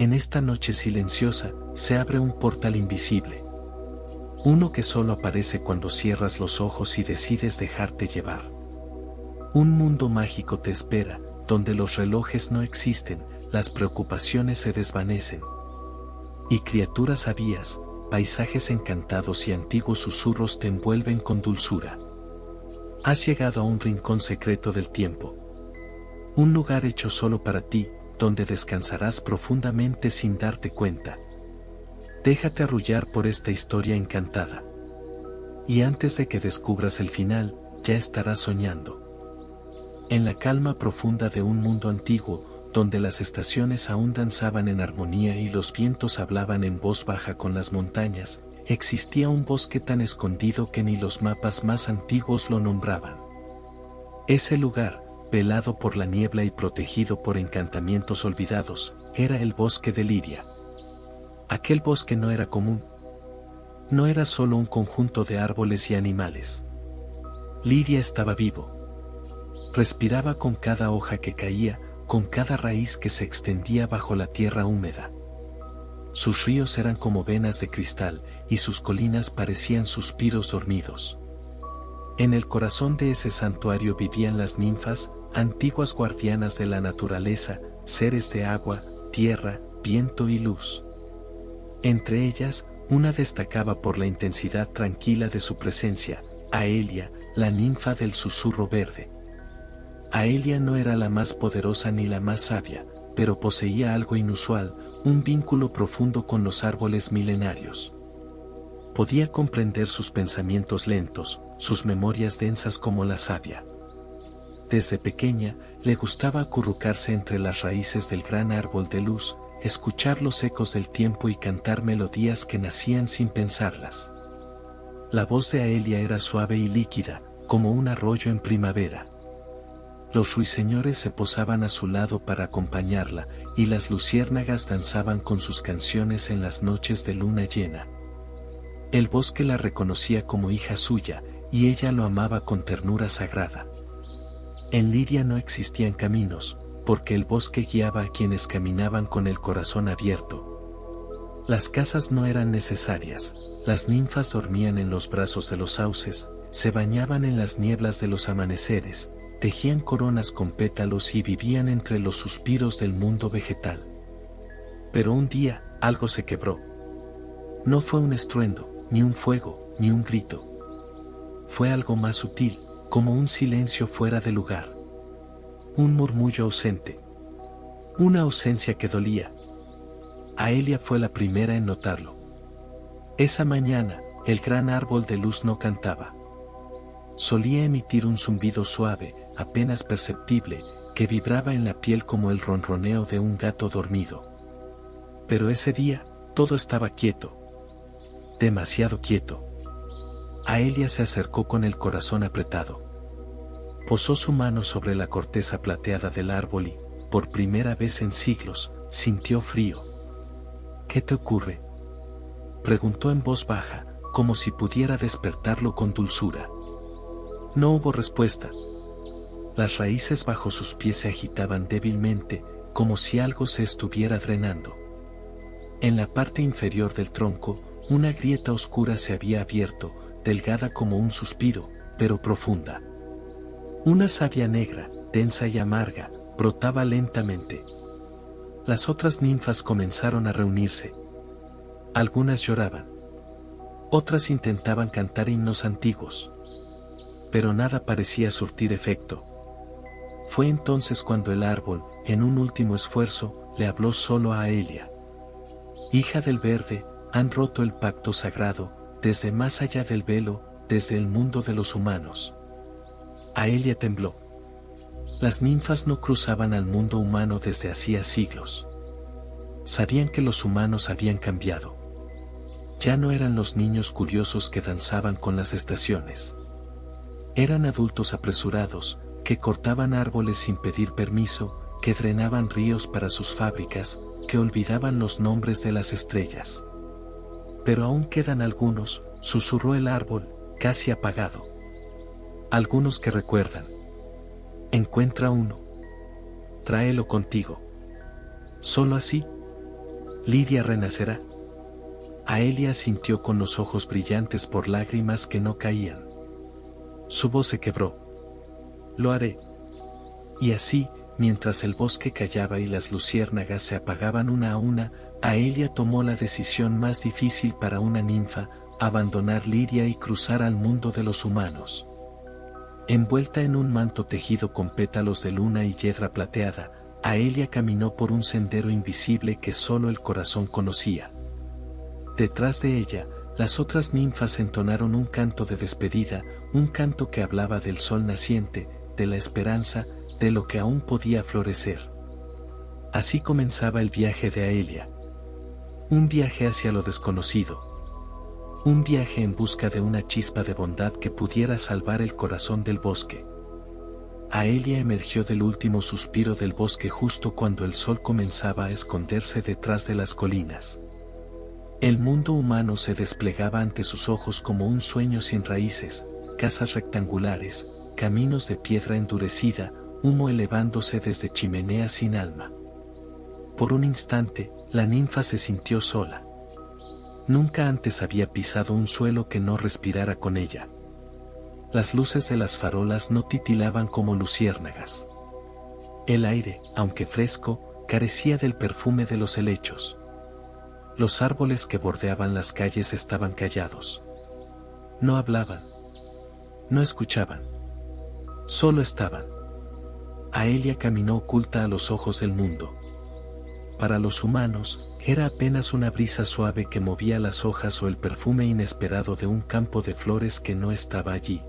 En esta noche silenciosa, se abre un portal invisible. Uno que solo aparece cuando cierras los ojos y decides dejarte llevar. Un mundo mágico te espera, donde los relojes no existen, las preocupaciones se desvanecen. Y criaturas sabias, paisajes encantados y antiguos susurros te envuelven con dulzura. Has llegado a un rincón secreto del tiempo. Un lugar hecho solo para ti, donde descansarás profundamente sin darte cuenta. Déjate arrullar por esta historia encantada. Y antes de que descubras el final, ya estarás soñando. En la calma profunda de un mundo antiguo, donde las estaciones aún danzaban en armonía y los vientos hablaban en voz baja con las montañas, existía un bosque tan escondido que ni los mapas más antiguos lo nombraban. Ese lugar, velado por la niebla y protegido por encantamientos olvidados, era el bosque de Lidia. Aquel bosque no era común. No era solo un conjunto de árboles y animales. Lidia estaba vivo. Respiraba con cada hoja que caía, con cada raíz que se extendía bajo la tierra húmeda. Sus ríos eran como venas de cristal, y sus colinas parecían suspiros dormidos. En el corazón de ese santuario vivían las ninfas, antiguas guardianas de la naturaleza, seres de agua, tierra, viento y luz. Entre ellas, una destacaba por la intensidad tranquila de su presencia, Aelia, la ninfa del susurro verde. Aelia no era la más poderosa ni la más sabia, pero poseía algo inusual, un vínculo profundo con los árboles milenarios. Podía comprender sus pensamientos lentos, sus memorias densas como la savia. Desde pequeña, le gustaba acurrucarse entre las raíces del gran árbol de luz, escuchar los ecos del tiempo y cantar melodías que nacían sin pensarlas. La voz de Aelia era suave y líquida, como un arroyo en primavera. Los ruiseñores se posaban a su lado para acompañarla, y las luciérnagas danzaban con sus canciones en las noches de luna llena. El bosque la reconocía como hija suya, y ella lo amaba con ternura sagrada. En Lidia no existían caminos, porque el bosque guiaba a quienes caminaban con el corazón abierto. Las casas no eran necesarias, las ninfas dormían en los brazos de los sauces, se bañaban en las nieblas de los amaneceres, tejían coronas con pétalos y vivían entre los suspiros del mundo vegetal. Pero un día, algo se quebró. No fue un estruendo, ni un fuego, ni un grito. Fue algo más sutil, como un silencio fuera de lugar. Un murmullo ausente. Una ausencia que dolía. Aelia fue la primera en notarlo. Esa mañana, el gran árbol de luz no cantaba. Solía emitir un zumbido suave, apenas perceptible, que vibraba en la piel como el ronroneo de un gato dormido. Pero ese día, todo estaba quieto. Demasiado quieto. Aelia se acercó con el corazón apretado. Posó su mano sobre la corteza plateada del árbol y, por primera vez en siglos, sintió frío. ¿Qué te ocurre?, preguntó en voz baja, como si pudiera despertarlo con dulzura. No hubo respuesta. Las raíces bajo sus pies se agitaban débilmente, como si algo se estuviera drenando. En la parte inferior del tronco, una grieta oscura se había abierto, delgada como un suspiro, pero profunda. Una savia negra, densa y amarga, brotaba lentamente. Las otras ninfas comenzaron a reunirse. Algunas lloraban. Otras intentaban cantar himnos antiguos. Pero nada parecía surtir efecto. Fue entonces cuando el árbol, en un último esfuerzo, le habló solo a Aelia. Hija del verde, han roto el pacto sagrado, desde más allá del velo, desde el mundo de los humanos. Aelia tembló. Las ninfas no cruzaban al mundo humano desde hacía siglos. Sabían que los humanos habían cambiado. Ya no eran los niños curiosos que danzaban con las estaciones. Eran adultos apresurados, que cortaban árboles sin pedir permiso, que drenaban ríos para sus fábricas, que olvidaban los nombres de las estrellas. Pero aún quedan algunos, susurró el árbol, casi apagado. Algunos que recuerdan. Encuentra uno. Tráelo contigo. Solo así Lidia renacerá. Aelia sintió con los ojos brillantes por lágrimas que no caían. Su voz se quebró. Lo haré. Y así, mientras el bosque callaba y las luciérnagas se apagaban una a una, Aelia tomó la decisión más difícil para una ninfa: abandonar Liria y cruzar al mundo de los humanos. Envuelta en un manto tejido con pétalos de luna y hiedra plateada, Aelia caminó por un sendero invisible que solo el corazón conocía. Detrás de ella, las otras ninfas entonaron un canto de despedida, un canto que hablaba del sol naciente, de la esperanza, de lo que aún podía florecer. Así comenzaba el viaje de Aelia. Un viaje hacia lo desconocido. Un viaje en busca de una chispa de bondad que pudiera salvar el corazón del bosque. Aelia emergió del último suspiro del bosque justo cuando el sol comenzaba a esconderse detrás de las colinas. El mundo humano se desplegaba ante sus ojos como un sueño sin raíces: casas rectangulares, caminos de piedra endurecida, humo elevándose desde chimeneas sin alma. Por un instante, la ninfa se sintió sola. Nunca antes había pisado un suelo que no respirara con ella. Las luces de las farolas no titilaban como luciérnagas. El aire, aunque fresco, carecía del perfume de los helechos. Los árboles que bordeaban las calles estaban callados. No hablaban. No escuchaban. Solo estaban. Aelia caminó oculta a los ojos del mundo. Para los humanos, era apenas una brisa suave que movía las hojas o el perfume inesperado de un campo de flores que no estaba allí.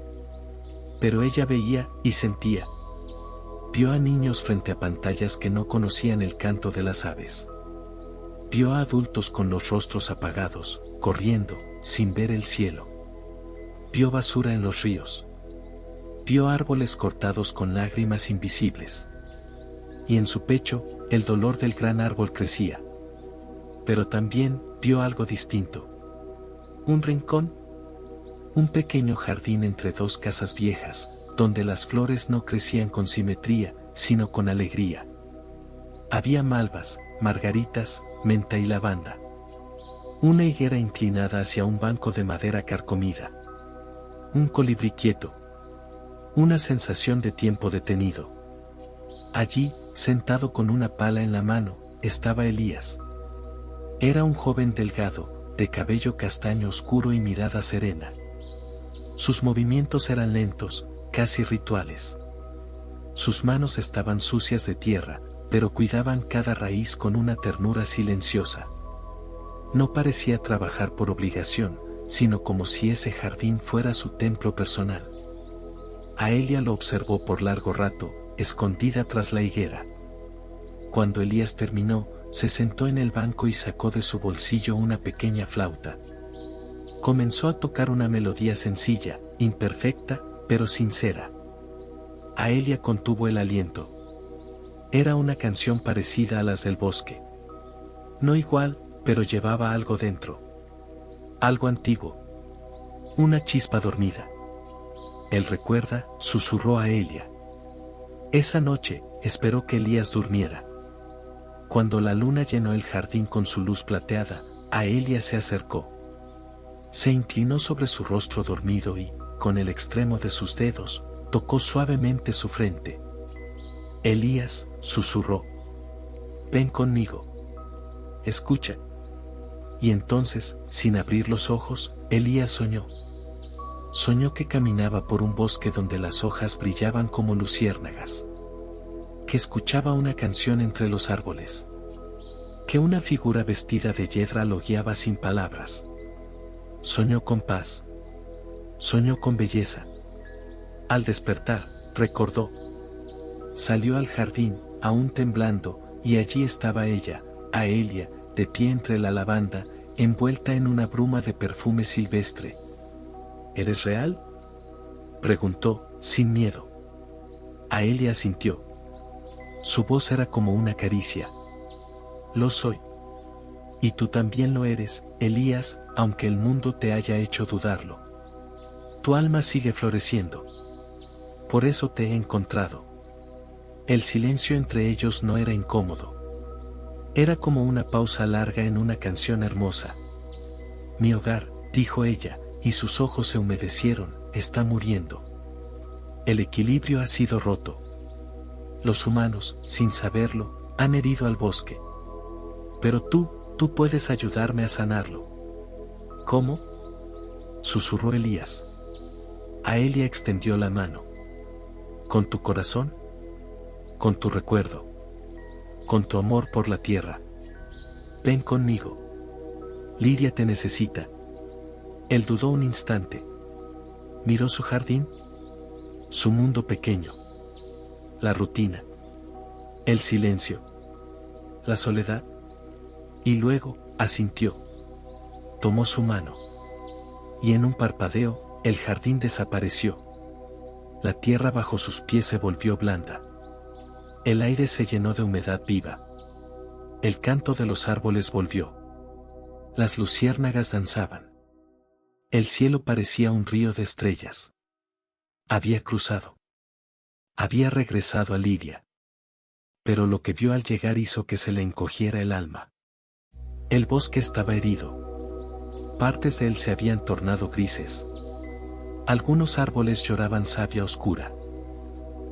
Pero ella veía y sentía. Vio a niños frente a pantallas que no conocían el canto de las aves. Vio a adultos con los rostros apagados, corriendo, sin ver el cielo. Vio basura en los ríos. Vio árboles cortados con lágrimas invisibles. Y en su pecho, el dolor del gran árbol crecía. Pero también vio algo distinto. Un rincón. Un pequeño jardín entre dos casas viejas, donde las flores no crecían con simetría, sino con alegría. Había malvas, margaritas, menta y lavanda. Una higuera inclinada hacia un banco de madera carcomida. Un colibrí quieto. Una sensación de tiempo detenido. Allí, sentado con una pala en la mano, estaba Elías. Era un joven delgado, de cabello castaño oscuro y mirada serena. Sus movimientos eran lentos, casi rituales. Sus manos estaban sucias de tierra, pero cuidaban cada raíz con una ternura silenciosa. No parecía trabajar por obligación, sino como si ese jardín fuera su templo personal. Aelia lo observó por largo rato, escondida tras la higuera. Cuando Elías terminó, se sentó en el banco y sacó de su bolsillo una pequeña flauta. Comenzó a tocar una melodía sencilla, imperfecta, pero sincera. Aelia contuvo el aliento. Era una canción parecida a las del bosque. No igual, pero llevaba algo dentro. Algo antiguo. Una chispa dormida. Él recuerda, susurró a Aelia. Esa noche, esperó que Elías durmiera. Cuando la luna llenó el jardín con su luz plateada, Aelia se acercó. Se inclinó sobre su rostro dormido y, con el extremo de sus dedos, tocó suavemente su frente. Elías, susurró. Ven conmigo. Escucha. Y entonces, sin abrir los ojos, Elías soñó. Soñó que caminaba por un bosque donde las hojas brillaban como luciérnagas. Que escuchaba una canción entre los árboles. Que una figura vestida de hiedra lo guiaba sin palabras. Soñó con paz. Soñó con belleza. Al despertar, recordó. Salió al jardín, aún temblando, y allí estaba ella, Aelia, de pie entre la lavanda, envuelta en una bruma de perfume silvestre. ¿Eres real?, preguntó, sin miedo. Aelia asintió. Su voz era como una caricia. Lo soy. Y tú también lo eres, Elías, aunque el mundo te haya hecho dudarlo. Tu alma sigue floreciendo. Por eso te he encontrado. El silencio entre ellos no era incómodo. Era como una pausa larga en una canción hermosa. Mi hogar, dijo ella, y sus ojos se humedecieron, está muriendo. El equilibrio ha sido roto. Los humanos, sin saberlo, han herido al bosque. Pero tú puedes ayudarme a sanarlo. ¿Cómo? Susurró Elías. Aelia extendió la mano. ¿Con tu corazón? Con tu recuerdo. Con tu amor por la tierra. Ven conmigo. Lidia te necesita. Él dudó un instante. Miró su jardín. Su mundo pequeño. La rutina. El silencio. La soledad. Y luego, asintió. Tomó su mano. Y en un parpadeo, el jardín desapareció. La tierra bajo sus pies se volvió blanda. El aire se llenó de humedad viva. El canto de los árboles volvió. Las luciérnagas danzaban. El cielo parecía un río de estrellas. Había cruzado. Había regresado a Lidia. Pero lo que vio al llegar hizo que se le encogiera el alma. El bosque estaba herido. Partes de él se habían tornado grises. Algunos árboles lloraban savia oscura.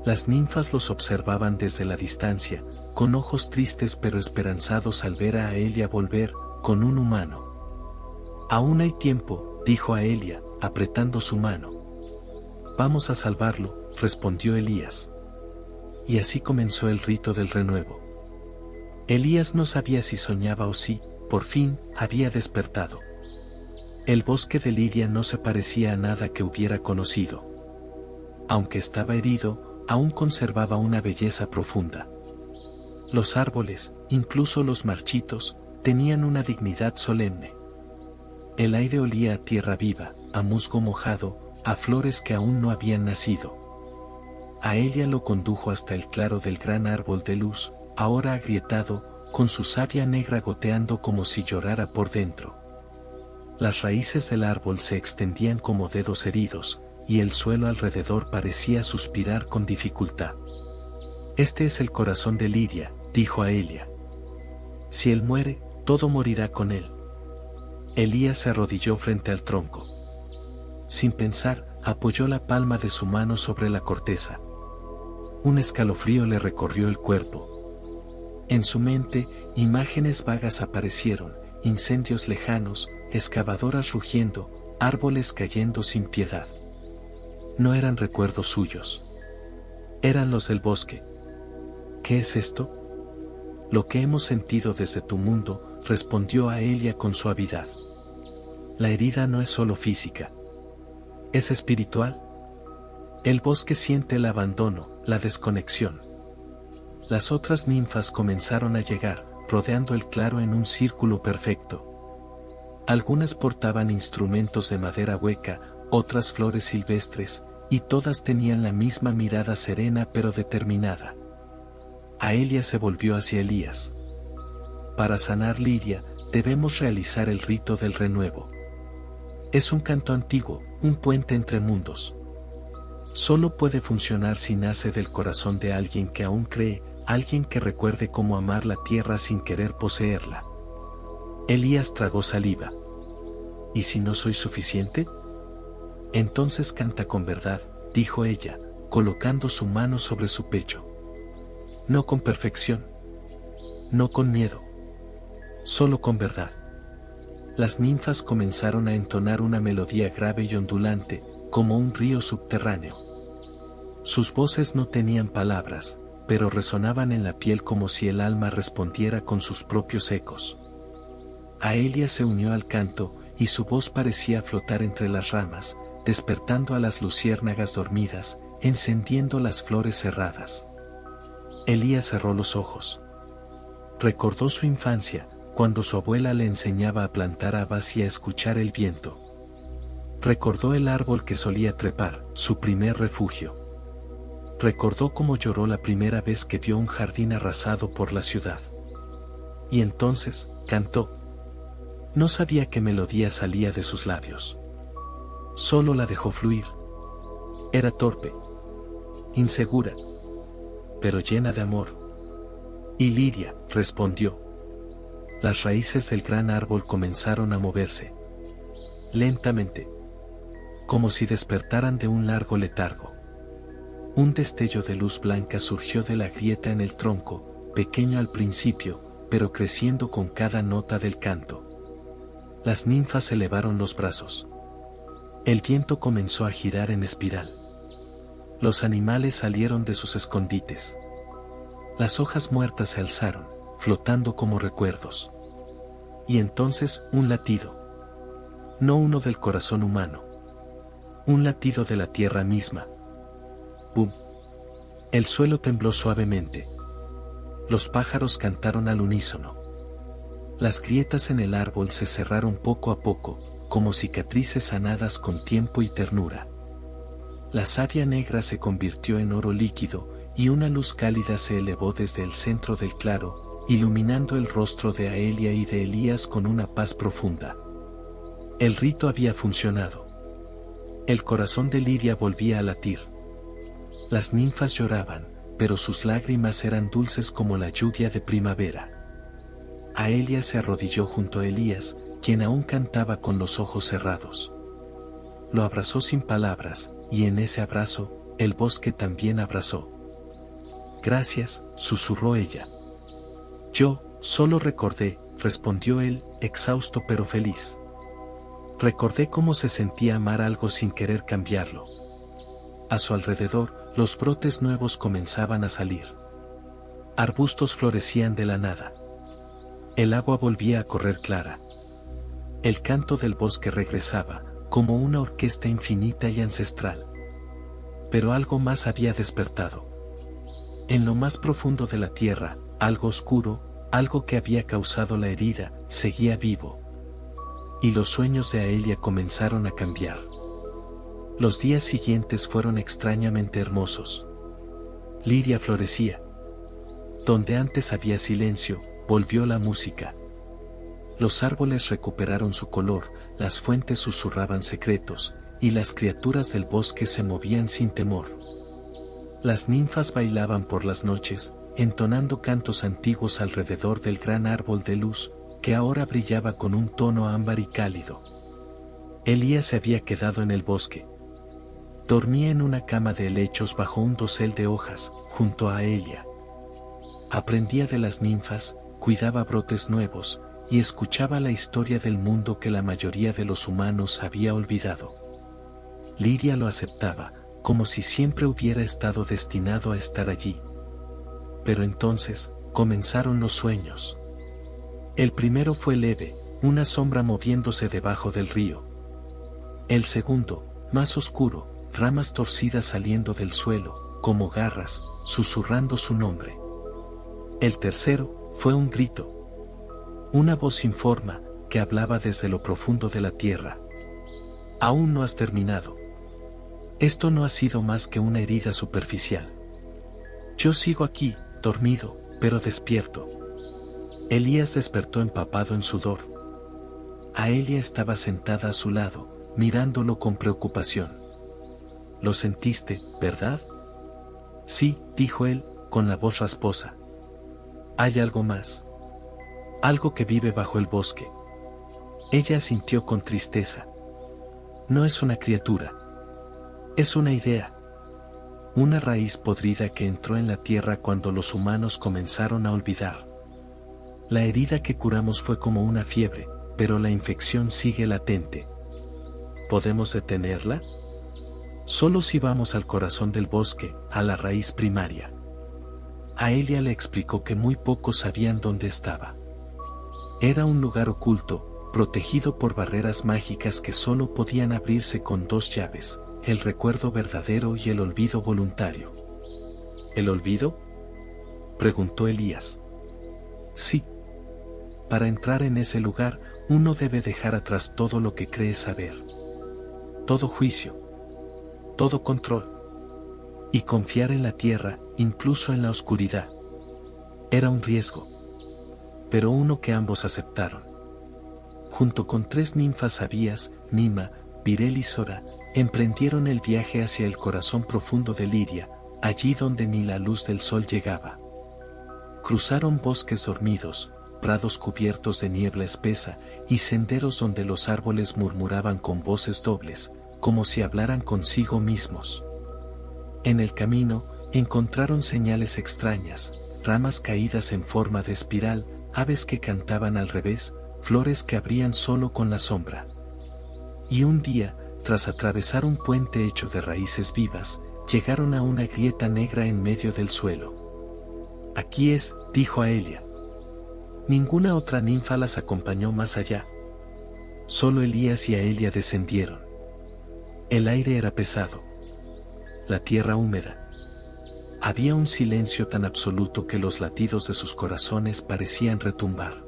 Las ninfas los observaban desde la distancia, con ojos tristes pero esperanzados al ver a Aelia volver, con un humano. Aún hay tiempo, dijo Aelia, apretando su mano. Vamos a salvarlo, respondió Elías. Y así comenzó el rito del renuevo. Elías no sabía si soñaba o si, por fin, había despertado. El bosque de Lidia no se parecía a nada que hubiera conocido. Aunque estaba herido, aún conservaba una belleza profunda. Los árboles, incluso los marchitos, tenían una dignidad solemne. El aire olía a tierra viva, a musgo mojado, a flores que aún no habían nacido. Aelia lo condujo hasta el claro del gran árbol de luz, ahora agrietado, con su savia negra goteando como si llorara por dentro. Las raíces del árbol se extendían como dedos heridos, y el suelo alrededor parecía suspirar con dificultad. Este es el corazón de Lidia, dijo Aelia. Si él muere, todo morirá con él. Elías se arrodilló frente al tronco. Sin pensar, apoyó la palma de su mano sobre la corteza. Un escalofrío le recorrió el cuerpo. En su mente, imágenes vagas aparecieron, incendios lejanos, excavadoras rugiendo, árboles cayendo sin piedad. No eran recuerdos suyos. Eran los del bosque. ¿Qué es esto? Lo que hemos sentido desde tu mundo, respondió Aelia con suavidad. La herida no es solo física. ¿Es espiritual? El bosque siente el abandono, la desconexión. Las otras ninfas comenzaron a llegar, rodeando el claro en un círculo perfecto. Algunas portaban instrumentos de madera hueca, otras flores silvestres, y todas tenían la misma mirada serena pero determinada. Aelia se volvió hacia Elías. Para sanar Lidia, debemos realizar el rito del renuevo. Es un canto antiguo, un puente entre mundos. Solo puede funcionar si nace del corazón de alguien que aún cree, alguien que recuerde cómo amar la tierra sin querer poseerla. Elías tragó saliva. ¿Y si no soy suficiente? Entonces canta con verdad, dijo ella, colocando su mano sobre su pecho. No con perfección. No con miedo. Solo con verdad. Las ninfas comenzaron a entonar una melodía grave y ondulante, como un río subterráneo. Sus voces no tenían palabras, pero resonaban en la piel como si el alma respondiera con sus propios ecos. Aelia se unió al canto, y su voz parecía flotar entre las ramas, despertando a las luciérnagas dormidas, encendiendo las flores cerradas. Elías cerró los ojos. Recordó su infancia, cuando su abuela le enseñaba a plantar habas y a escuchar el viento. Recordó el árbol que solía trepar, su primer refugio. Recordó cómo lloró la primera vez que vio un jardín arrasado por la ciudad. Y entonces, cantó. No sabía qué melodía salía de sus labios. Solo la dejó fluir. Era torpe, insegura, pero llena de amor. Y Lidia, respondió. Las raíces del gran árbol comenzaron a moverse. Lentamente. Como si despertaran de un largo letargo. Un destello de luz blanca surgió de la grieta en el tronco, pequeño al principio, pero creciendo con cada nota del canto. Las ninfas elevaron los brazos. El viento comenzó a girar en espiral. Los animales salieron de sus escondites. Las hojas muertas se alzaron, flotando como recuerdos. Y entonces, un latido. No uno del corazón humano. Un latido de la tierra misma. ¡Bum! El suelo tembló suavemente. Los pájaros cantaron al unísono. Las grietas en el árbol se cerraron poco a poco, como cicatrices sanadas con tiempo y ternura. La savia negra se convirtió en oro líquido, y una luz cálida se elevó desde el centro del claro, iluminando el rostro de Aelia y de Elías con una paz profunda. El rito había funcionado. El corazón de Liria volvía a latir. Las ninfas lloraban, pero sus lágrimas eran dulces como la lluvia de primavera. Aelia se arrodilló junto a Elías, quien aún cantaba con los ojos cerrados. Lo abrazó sin palabras, y en ese abrazo, el bosque también abrazó. «Gracias», susurró ella. «Yo, solo recordé», respondió él, exhausto pero feliz. Recordé cómo se sentía amar algo sin querer cambiarlo. A su alrededor, los brotes nuevos comenzaban a salir. Arbustos florecían de la nada. El agua volvía a correr clara. El canto del bosque regresaba, como una orquesta infinita y ancestral. Pero algo más había despertado. En lo más profundo de la tierra, algo oscuro, algo que había causado la herida, seguía vivo. Y los sueños de Aelia comenzaron a cambiar. Los días siguientes fueron extrañamente hermosos. Liria florecía. Donde antes había silencio, volvió la música. Los árboles recuperaron su color, las fuentes susurraban secretos, y las criaturas del bosque se movían sin temor. Las ninfas bailaban por las noches, entonando cantos antiguos alrededor del gran árbol de luz, que ahora brillaba con un tono ámbar y cálido. Elías se había quedado en el bosque. Dormía en una cama de helechos bajo un dosel de hojas, junto a Aelia. Aprendía de las ninfas, cuidaba brotes nuevos, y escuchaba la historia del mundo que la mayoría de los humanos había olvidado. Liria lo aceptaba, como si siempre hubiera estado destinado a estar allí. Pero entonces, comenzaron los sueños. El primero fue leve, una sombra moviéndose debajo del río. El segundo, más oscuro, ramas torcidas saliendo del suelo, como garras, susurrando su nombre. El tercero, fue un grito. Una voz sin forma, que hablaba desde lo profundo de la tierra. Aún no has terminado. Esto no ha sido más que una herida superficial. Yo sigo aquí, dormido, pero despierto. Elías despertó empapado en sudor. Aelia estaba sentada a su lado, mirándolo con preocupación. «Lo sentiste, ¿verdad?» «Sí», dijo él, con la voz rasposa. «Hay algo más. Algo que vive bajo el bosque». Ella asintió con tristeza. «No es una criatura. Es una idea. Una raíz podrida que entró en la tierra cuando los humanos comenzaron a olvidar. La herida que curamos fue como una fiebre, pero la infección sigue latente. ¿Podemos detenerla? Solo si vamos al corazón del bosque, a la raíz primaria». Aelia le explicó que muy pocos sabían dónde estaba. Era un lugar oculto, protegido por barreras mágicas que solo podían abrirse con dos llaves: el recuerdo verdadero y el olvido voluntario. ¿El olvido?, preguntó Elías. Sí. Para entrar en ese lugar, uno debe dejar atrás todo lo que cree saber. Todo juicio. Todo control. Y confiar en la tierra, incluso en la oscuridad. Era un riesgo. Pero uno que ambos aceptaron. Junto con 3 ninfas sabias, Nima, Virel y Sora, emprendieron el viaje hacia el corazón profundo de Liria, allí donde ni la luz del sol llegaba. Cruzaron bosques dormidos, prados cubiertos de niebla espesa, y senderos donde los árboles murmuraban con voces dobles, como si hablaran consigo mismos. En el camino, encontraron señales extrañas, ramas caídas en forma de espiral, aves que cantaban al revés, flores que abrían solo con la sombra. Y un día, tras atravesar un puente hecho de raíces vivas, llegaron a una grieta negra en medio del suelo. «Aquí es», dijo Aelia. Ninguna otra ninfa las acompañó más allá. Solo Elías y Aelia descendieron. El aire era pesado. La tierra húmeda. Había un silencio tan absoluto que los latidos de sus corazones parecían retumbar.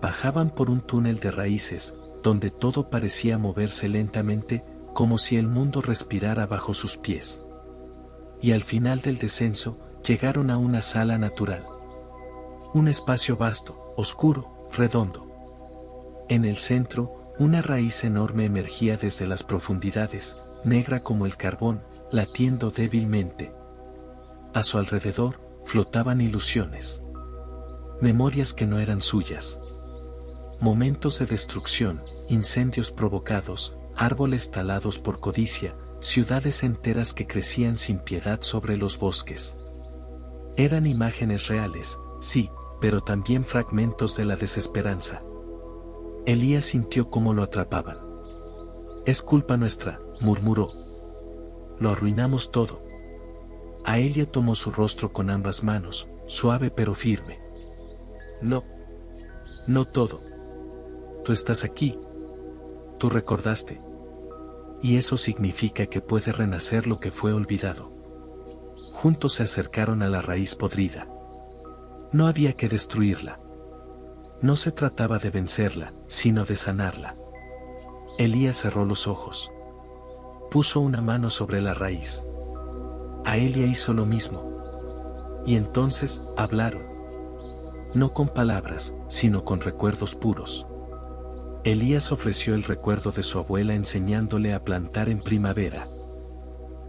Bajaban por un túnel de raíces, donde todo parecía moverse lentamente, como si el mundo respirara bajo sus pies. Y al final del descenso, llegaron a una sala natural. Un espacio vasto, oscuro, redondo. En el centro, una raíz enorme emergía desde las profundidades, negra como el carbón, latiendo débilmente. A su alrededor, flotaban ilusiones. Memorias que no eran suyas. Momentos de destrucción, incendios provocados, árboles talados por codicia, ciudades enteras que crecían sin piedad sobre los bosques. Eran imágenes reales, sí, pero también fragmentos de la desesperanza. Elías sintió cómo lo atrapaban. «Es culpa nuestra», murmuró. «Lo arruinamos todo». Aelia tomó su rostro con ambas manos, suave pero firme. «No. No todo. Tú estás aquí. Tú recordaste. Y eso significa que puede renacer lo que fue olvidado». Juntos se acercaron a la raíz podrida. No había que destruirla. No se trataba de vencerla, sino de sanarla. Elías cerró los ojos. Puso una mano sobre la raíz. Aelia hizo lo mismo. Y entonces, hablaron. No con palabras, sino con recuerdos puros. Elías ofreció el recuerdo de su abuela enseñándole a plantar en primavera.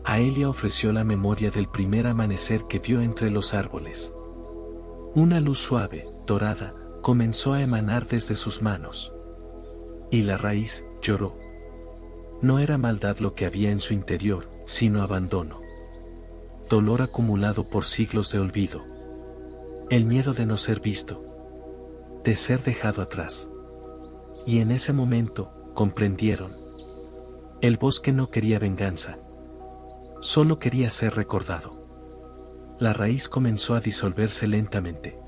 Aelia ofreció la memoria del primer amanecer que vio entre los árboles. Una luz suave, dorada, comenzó a emanar desde sus manos. Y la raíz lloró. No era maldad lo que había en su interior, sino abandono. Dolor acumulado por siglos de olvido. El miedo de no ser visto. De ser dejado atrás. Y en ese momento, comprendieron. El bosque no quería venganza. Solo quería ser recordado. La raíz comenzó a disolverse lentamente.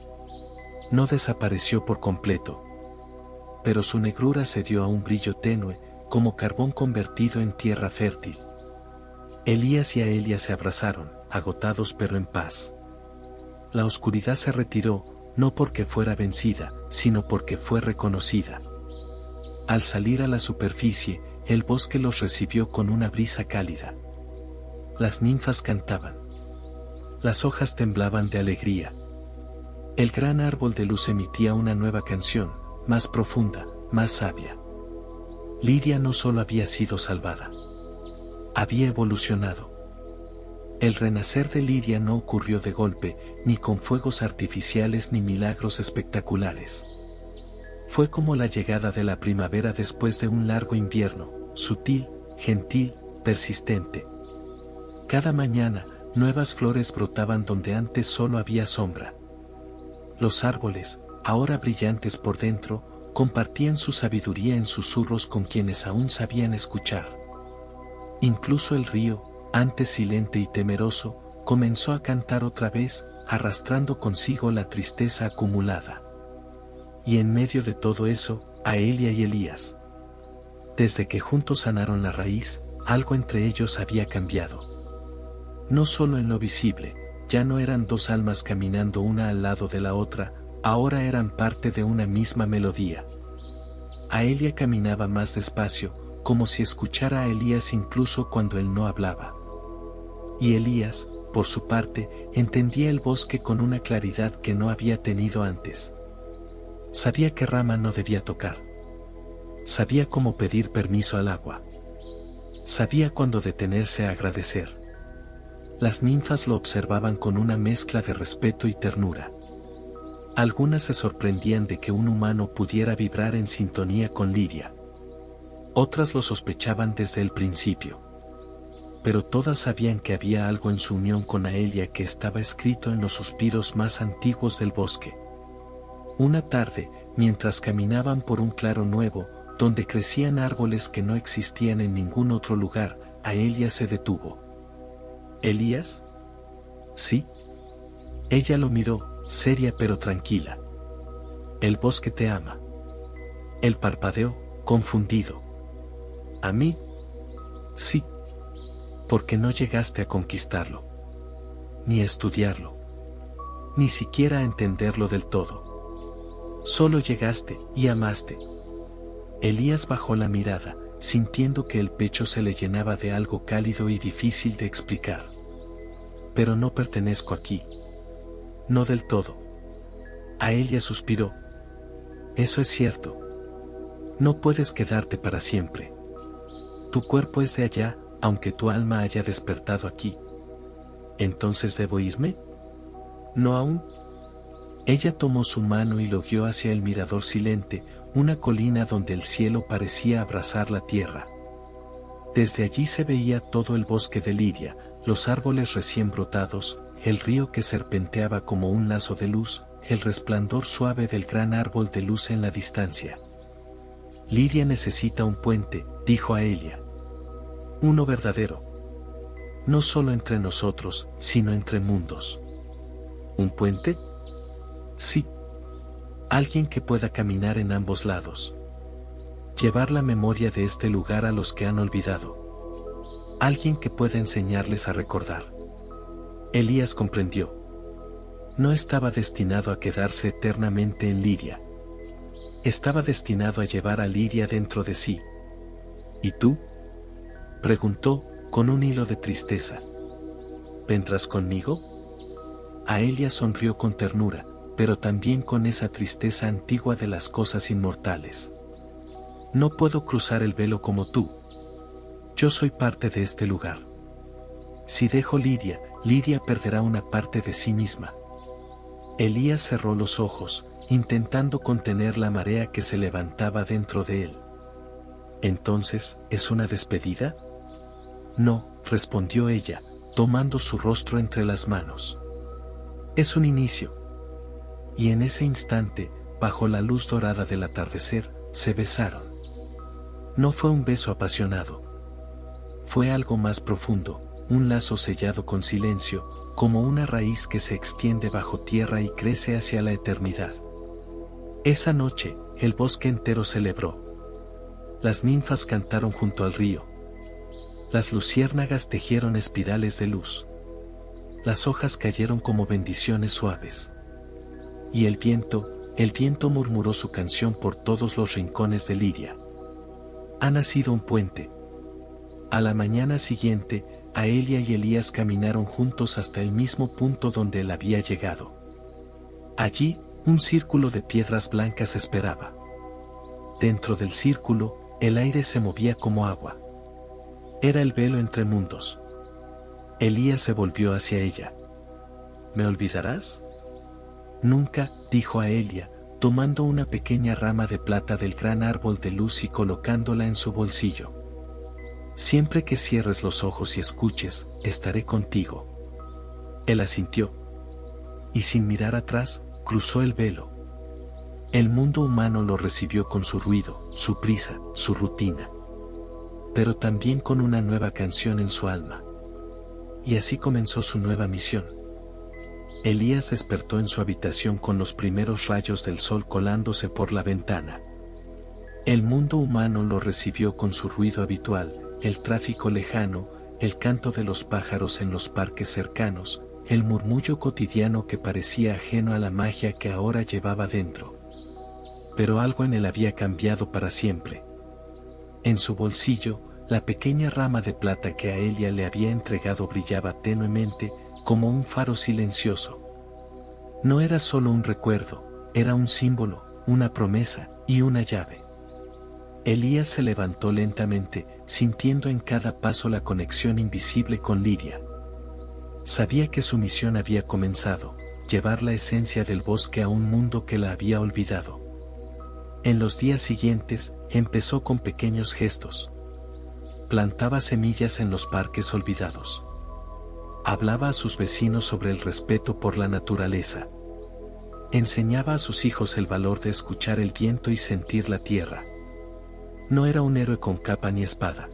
No desapareció por completo. Pero su negrura cedió a un brillo tenue, como carbón convertido en tierra fértil. Elías y Aelia se abrazaron, agotados pero en paz. La oscuridad se retiró, no porque fuera vencida, sino porque fue reconocida. Al salir a la superficie, el bosque los recibió con una brisa cálida. Las ninfas cantaban. Las hojas temblaban de alegría. El gran árbol de luz emitía una nueva canción, más profunda, más sabia. Lidia no solo había sido salvada. Había evolucionado. El renacer de Lidia no ocurrió de golpe, ni con fuegos artificiales ni milagros espectaculares. Fue como la llegada de la primavera después de un largo invierno, sutil, gentil, persistente. Cada mañana, nuevas flores brotaban donde antes solo había sombra. Los árboles, ahora brillantes por dentro, compartían su sabiduría en susurros con quienes aún sabían escuchar. Incluso el río, antes silente y temeroso, comenzó a cantar otra vez, arrastrando consigo la tristeza acumulada. Y en medio de todo eso, Aelia y Elías. Desde que juntos sanaron la raíz, algo entre ellos había cambiado. No solo en lo visible, ya no eran dos almas caminando una al lado de la otra, ahora eran parte de una misma melodía. Aelia caminaba más despacio, como si escuchara a Elías incluso cuando él no hablaba. Y Elías, por su parte, entendía el bosque con una claridad que no había tenido antes. Sabía qué rama no debía tocar. Sabía cómo pedir permiso al agua. Sabía cuándo detenerse a agradecer. Las ninfas lo observaban con una mezcla de respeto y ternura. Algunas se sorprendían de que un humano pudiera vibrar en sintonía con Lidia. Otras lo sospechaban desde el principio. Pero todas sabían que había algo en su unión con Aelia que estaba escrito en los suspiros más antiguos del bosque. Una tarde, mientras caminaban por un claro nuevo, donde crecían árboles que no existían en ningún otro lugar, Aelia se detuvo. ¿Elías? Sí. Ella lo miró, seria pero tranquila. El bosque te ama. Él parpadeó, confundido. ¿A mí? Sí. Porque no llegaste a conquistarlo. Ni a estudiarlo. Ni siquiera a entenderlo del todo. Solo llegaste y amaste. Elías bajó la mirada, sintiendo que el pecho se le llenaba de algo cálido y difícil de explicar. Pero no pertenezco aquí. No del todo. Aelia suspiró. Eso es cierto. No puedes quedarte para siempre. Tu cuerpo es de allá, aunque tu alma haya despertado aquí. ¿Entonces debo irme? No aún. Ella tomó su mano y lo guió hacia el mirador silente, una colina donde el cielo parecía abrazar la tierra. Desde allí se veía todo el bosque de Lidia, los árboles recién brotados, el río que serpenteaba como un lazo de luz, el resplandor suave del gran árbol de luz en la distancia. Lidia necesita un puente, dijo Aelia. Uno verdadero. No solo entre nosotros, sino entre mundos. ¿Un puente? Sí. Alguien que pueda caminar en ambos lados. Llevar la memoria de este lugar a los que han olvidado. Alguien que pueda enseñarles a recordar. Elías comprendió. No estaba destinado a quedarse eternamente en Lidia. Estaba destinado a llevar a Lidia dentro de sí. ¿Y tú? Preguntó, con un hilo de tristeza. ¿Vendrás conmigo? Aelia sonrió con ternura, pero también con esa tristeza antigua de las cosas inmortales. No puedo cruzar el velo como tú. Yo soy parte de este lugar. Si dejo Lidia, Lidia perderá una parte de sí misma. Elías cerró los ojos, intentando contener la marea que se levantaba dentro de él. ¿Entonces, es una despedida? No, respondió ella, tomando su rostro entre las manos. Es un inicio. Y en ese instante, bajo la luz dorada del atardecer, se besaron. No fue un beso apasionado. Fue algo más profundo, un lazo sellado con silencio, como una raíz que se extiende bajo tierra y crece hacia la eternidad. Esa noche, el bosque entero celebró. Las ninfas cantaron junto al río. Las luciérnagas tejieron espirales de luz. Las hojas cayeron como bendiciones suaves. Y el viento murmuró su canción por todos los rincones de Lidia. Ha nacido un puente. A la mañana siguiente, Aelia y Elías caminaron juntos hasta el mismo punto donde él había llegado. Allí, un círculo de piedras blancas esperaba. Dentro del círculo, el aire se movía como agua. Era el velo entre mundos. Elías se volvió hacia ella. ¿Me olvidarás? Nunca, dijo Aelia, tomando una pequeña rama de plata del gran árbol de luz y colocándola en su bolsillo. Siempre que cierres los ojos y escuches, estaré contigo. Él asintió. Y sin mirar atrás, cruzó el velo. El mundo humano lo recibió con su ruido, su prisa, su rutina. Pero también con una nueva canción en su alma. Y así comenzó su nueva misión. Elías despertó en su habitación con los primeros rayos del sol colándose por la ventana. El mundo humano lo recibió con su ruido habitual, el tráfico lejano, el canto de los pájaros en los parques cercanos, el murmullo cotidiano que parecía ajeno a la magia que ahora llevaba dentro. Pero algo en él había cambiado para siempre. En su bolsillo, la pequeña rama de plata que Aelia le había entregado brillaba tenuemente, como un faro silencioso. No era solo un recuerdo, era un símbolo, una promesa y una llave. Elías se levantó lentamente, sintiendo en cada paso la conexión invisible con Lidia. Sabía que su misión había comenzado, llevar la esencia del bosque a un mundo que la había olvidado. En los días siguientes, empezó con pequeños gestos. Plantaba semillas en los parques olvidados. Hablaba a sus vecinos sobre el respeto por la naturaleza. Enseñaba a sus hijos el valor de escuchar el viento y sentir la tierra. No era un héroe con capa ni espada.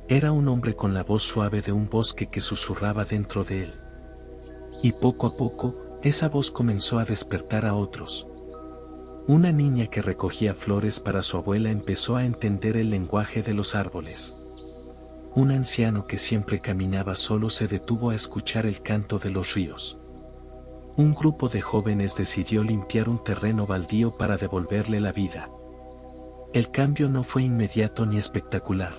Era un hombre con la voz suave de un bosque que susurraba dentro de él. Y poco a poco, esa voz comenzó a despertar a otros. Una niña que recogía flores para su abuela empezó a entender el lenguaje de los árboles. Un anciano que siempre caminaba solo se detuvo a escuchar el canto de los ríos. Un grupo de jóvenes decidió limpiar un terreno baldío para devolverle la vida. El cambio no fue inmediato ni espectacular.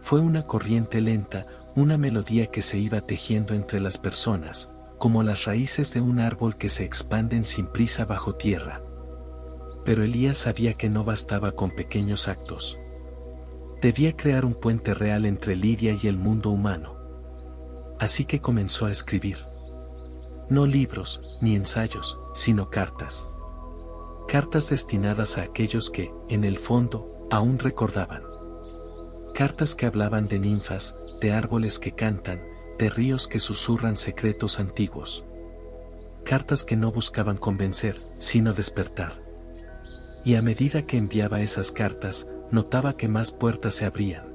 Fue una corriente lenta, una melodía que se iba tejiendo entre las personas, como las raíces de un árbol que se expanden sin prisa bajo tierra. Pero Elías sabía que no bastaba con pequeños actos. Debía crear un puente real entre Lidia y el mundo humano. Así que comenzó a escribir. No libros, ni ensayos, sino cartas. Cartas destinadas a aquellos que, en el fondo, aún recordaban. Cartas que hablaban de ninfas, de árboles que cantan, de ríos que susurran secretos antiguos. Cartas que no buscaban convencer, sino despertar. Y a medida que enviaba esas cartas, notaba que más puertas se abrían.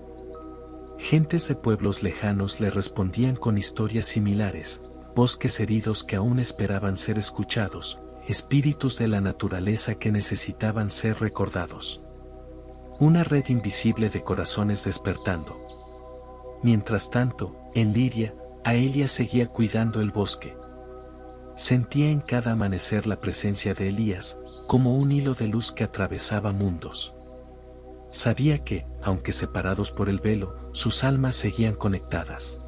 Gentes de pueblos lejanos le respondían con historias similares, bosques heridos que aún esperaban ser escuchados, espíritus de la naturaleza que necesitaban ser recordados. Una red invisible de corazones despertando. Mientras tanto, en Lidia, Aelia seguía cuidando el bosque. Sentía en cada amanecer la presencia de Elías, como un hilo de luz que atravesaba mundos. Sabía que, aunque separados por el velo, sus almas seguían conectadas.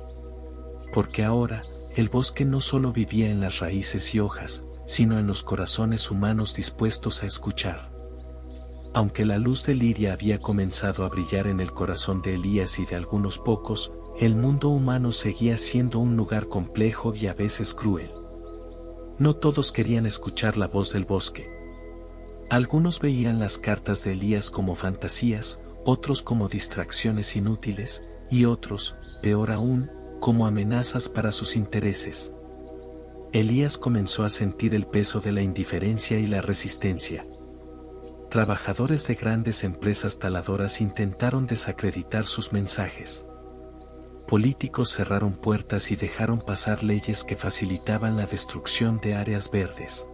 Porque ahora, el bosque no solo vivía en las raíces y hojas, sino en los corazones humanos dispuestos a escuchar. Aunque la luz de Lidia había comenzado a brillar en el corazón de Elías y de algunos pocos, el mundo humano seguía siendo un lugar complejo y a veces cruel. No todos querían escuchar la voz del bosque. Algunos veían las cartas de Elías como fantasías, otros como distracciones inútiles, y otros, peor aún, como amenazas para sus intereses. Elías comenzó a sentir el peso de la indiferencia y la resistencia. Trabajadores de grandes empresas taladoras intentaron desacreditar sus mensajes. Políticos cerraron puertas y dejaron pasar leyes que facilitaban la destrucción de áreas verdes.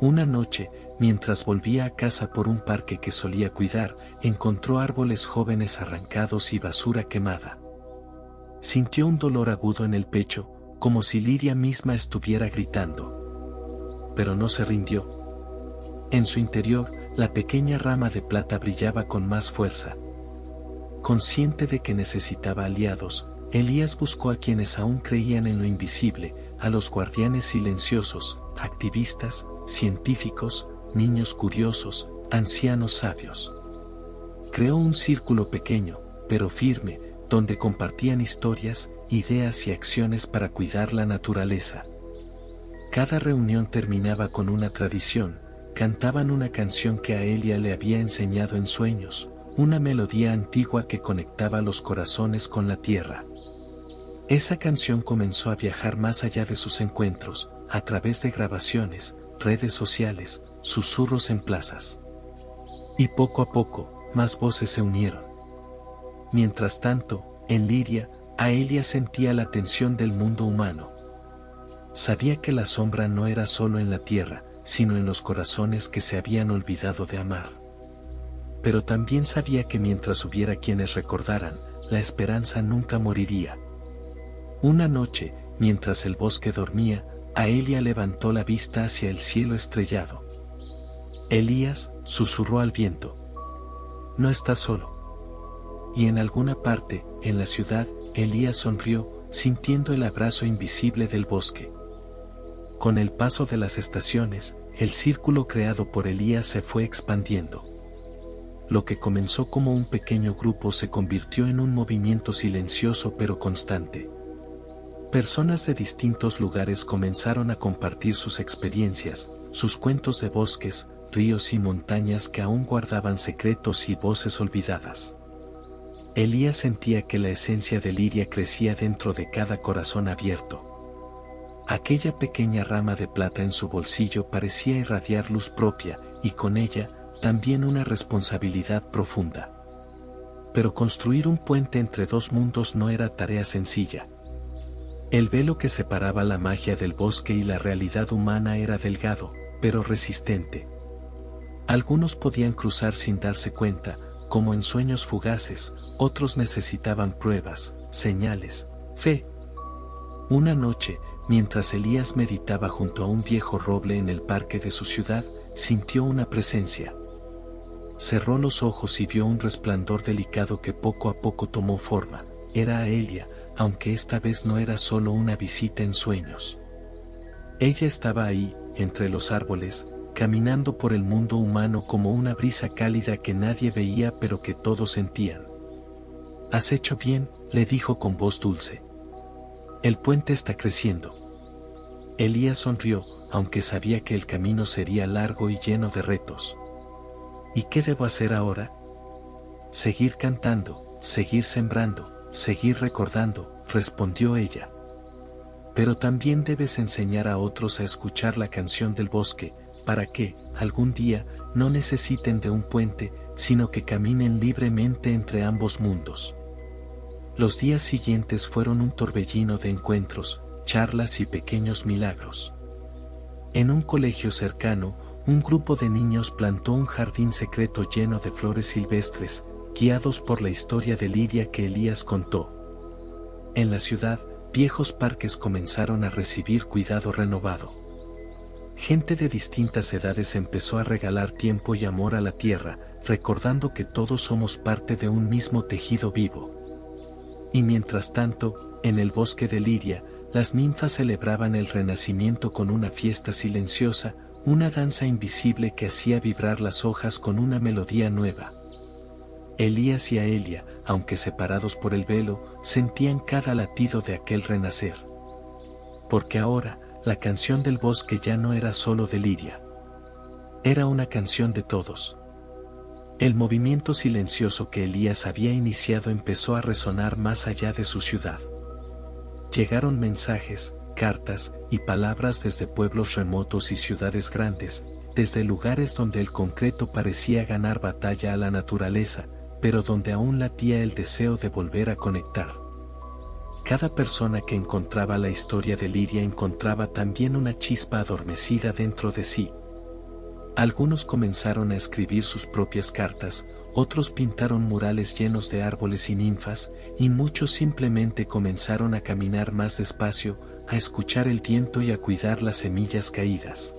Una noche, mientras volvía a casa por un parque que solía cuidar, encontró árboles jóvenes arrancados y basura quemada. Sintió un dolor agudo en el pecho, como si Lidia misma estuviera gritando. Pero no se rindió. En su interior, la pequeña rama de plata brillaba con más fuerza. Consciente de que necesitaba aliados, Elías buscó a quienes aún creían en lo invisible, a los guardianes silenciosos, activistas, científicos, niños curiosos, ancianos sabios. Creó un círculo pequeño, pero firme, donde compartían historias, ideas y acciones para cuidar la naturaleza. Cada reunión terminaba con una tradición, cantaban una canción que Aelia le había enseñado en sueños, una melodía antigua que conectaba los corazones con la tierra. Esa canción comenzó a viajar más allá de sus encuentros, a través de grabaciones, redes sociales, susurros en plazas. Y poco a poco, más voces se unieron. Mientras tanto, en Lidia, Aelia sentía la tensión del mundo humano. Sabía que la sombra no era solo en la tierra, sino en los corazones que se habían olvidado de amar. Pero también sabía que mientras hubiera quienes recordaran, la esperanza nunca moriría. Una noche, mientras el bosque dormía, Aelia levantó la vista hacia el cielo estrellado. Elías, susurró al viento. No estás solo. Y en alguna parte, en la ciudad, Elías sonrió, sintiendo el abrazo invisible del bosque. Con el paso de las estaciones, el círculo creado por Elías se fue expandiendo. Lo que comenzó como un pequeño grupo se convirtió en un movimiento silencioso pero constante. Personas de distintos lugares comenzaron a compartir sus experiencias, sus cuentos de bosques, ríos y montañas que aún guardaban secretos y voces olvidadas. Elías sentía que la esencia de Liria crecía dentro de cada corazón abierto. Aquella pequeña rama de plata en su bolsillo parecía irradiar luz propia, y con ella, también una responsabilidad profunda. Pero construir un puente entre dos mundos no era tarea sencilla. El velo que separaba la magia del bosque y la realidad humana era delgado, pero resistente. Algunos podían cruzar sin darse cuenta, como en sueños fugaces, otros necesitaban pruebas, señales, fe. Una noche, mientras Elías meditaba junto a un viejo roble en el parque de su ciudad, sintió una presencia. Cerró los ojos y vio un resplandor delicado que poco a poco tomó forma. Era Aelia, aunque esta vez no era solo una visita en sueños. Ella estaba ahí, entre los árboles, caminando por el mundo humano como una brisa cálida que nadie veía pero que todos sentían. «Has hecho bien», le dijo con voz dulce. «El puente está creciendo». Elías sonrió, aunque sabía que el camino sería largo y lleno de retos. «¿Y qué debo hacer ahora?» «Seguir cantando, seguir sembrando, seguir recordando», respondió ella. «Pero también debes enseñar a otros a escuchar la canción del bosque, para que, algún día, no necesiten de un puente, sino que caminen libremente entre ambos mundos». Los días siguientes fueron un torbellino de encuentros, charlas y pequeños milagros. En un colegio cercano, un grupo de niños plantó un jardín secreto lleno de flores silvestres, guiados por la historia de Liria que Elías contó. En la ciudad, viejos parques comenzaron a recibir cuidado renovado. Gente de distintas edades empezó a regalar tiempo y amor a la tierra, recordando que todos somos parte de un mismo tejido vivo. Y mientras tanto, en el bosque de Liria, las ninfas celebraban el renacimiento con una fiesta silenciosa, una danza invisible que hacía vibrar las hojas con una melodía nueva. Elías y Aelia, aunque separados por el velo, sentían cada latido de aquel renacer. Porque ahora, la canción del bosque ya no era solo de Liria. Era una canción de todos. El movimiento silencioso que Elías había iniciado empezó a resonar más allá de su ciudad. Llegaron mensajes, cartas y palabras desde pueblos remotos y ciudades grandes, desde lugares donde el concreto parecía ganar batalla a la naturaleza, pero donde aún latía el deseo de volver a conectar. Cada persona que encontraba la historia de Liria encontraba también una chispa adormecida dentro de sí. Algunos comenzaron a escribir sus propias cartas, otros pintaron murales llenos de árboles y ninfas, y muchos simplemente comenzaron a caminar más despacio, a escuchar el viento y a cuidar las semillas caídas.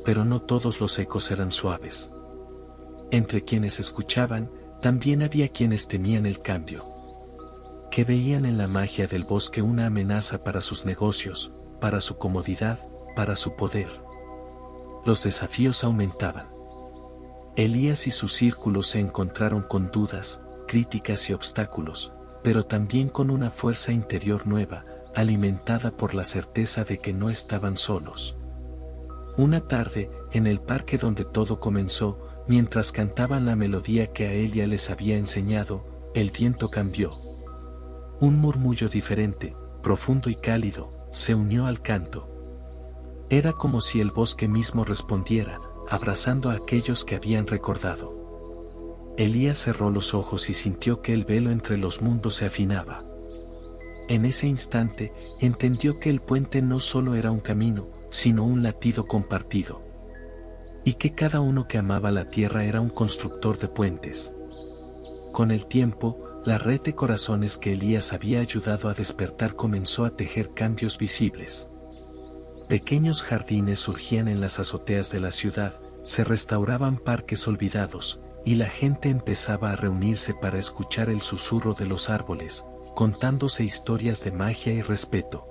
Pero no todos los ecos eran suaves. Entre quienes escuchaban, también había quienes temían el cambio. Que veían en la magia del bosque una amenaza para sus negocios, para su comodidad, para su poder. Los desafíos aumentaban. Elías y su círculo se encontraron con dudas, críticas y obstáculos, pero también con una fuerza interior nueva, alimentada por la certeza de que no estaban solos. Una tarde, en el parque donde todo comenzó, mientras cantaban la melodía que Aelia les había enseñado, el viento cambió. Un murmullo diferente, profundo y cálido, se unió al canto. Era como si el bosque mismo respondiera, abrazando a aquellos que habían recordado. Elías cerró los ojos y sintió que el velo entre los mundos se afinaba. En ese instante, entendió que el puente no solo era un camino, sino un latido compartido. Y que cada uno que amaba la tierra era un constructor de puentes. Con el tiempo, la red de corazones que Elías había ayudado a despertar comenzó a tejer cambios visibles. Pequeños jardines surgían en las azoteas de la ciudad, se restauraban parques olvidados, y la gente empezaba a reunirse para escuchar el susurro de los árboles, contándose historias de magia y respeto.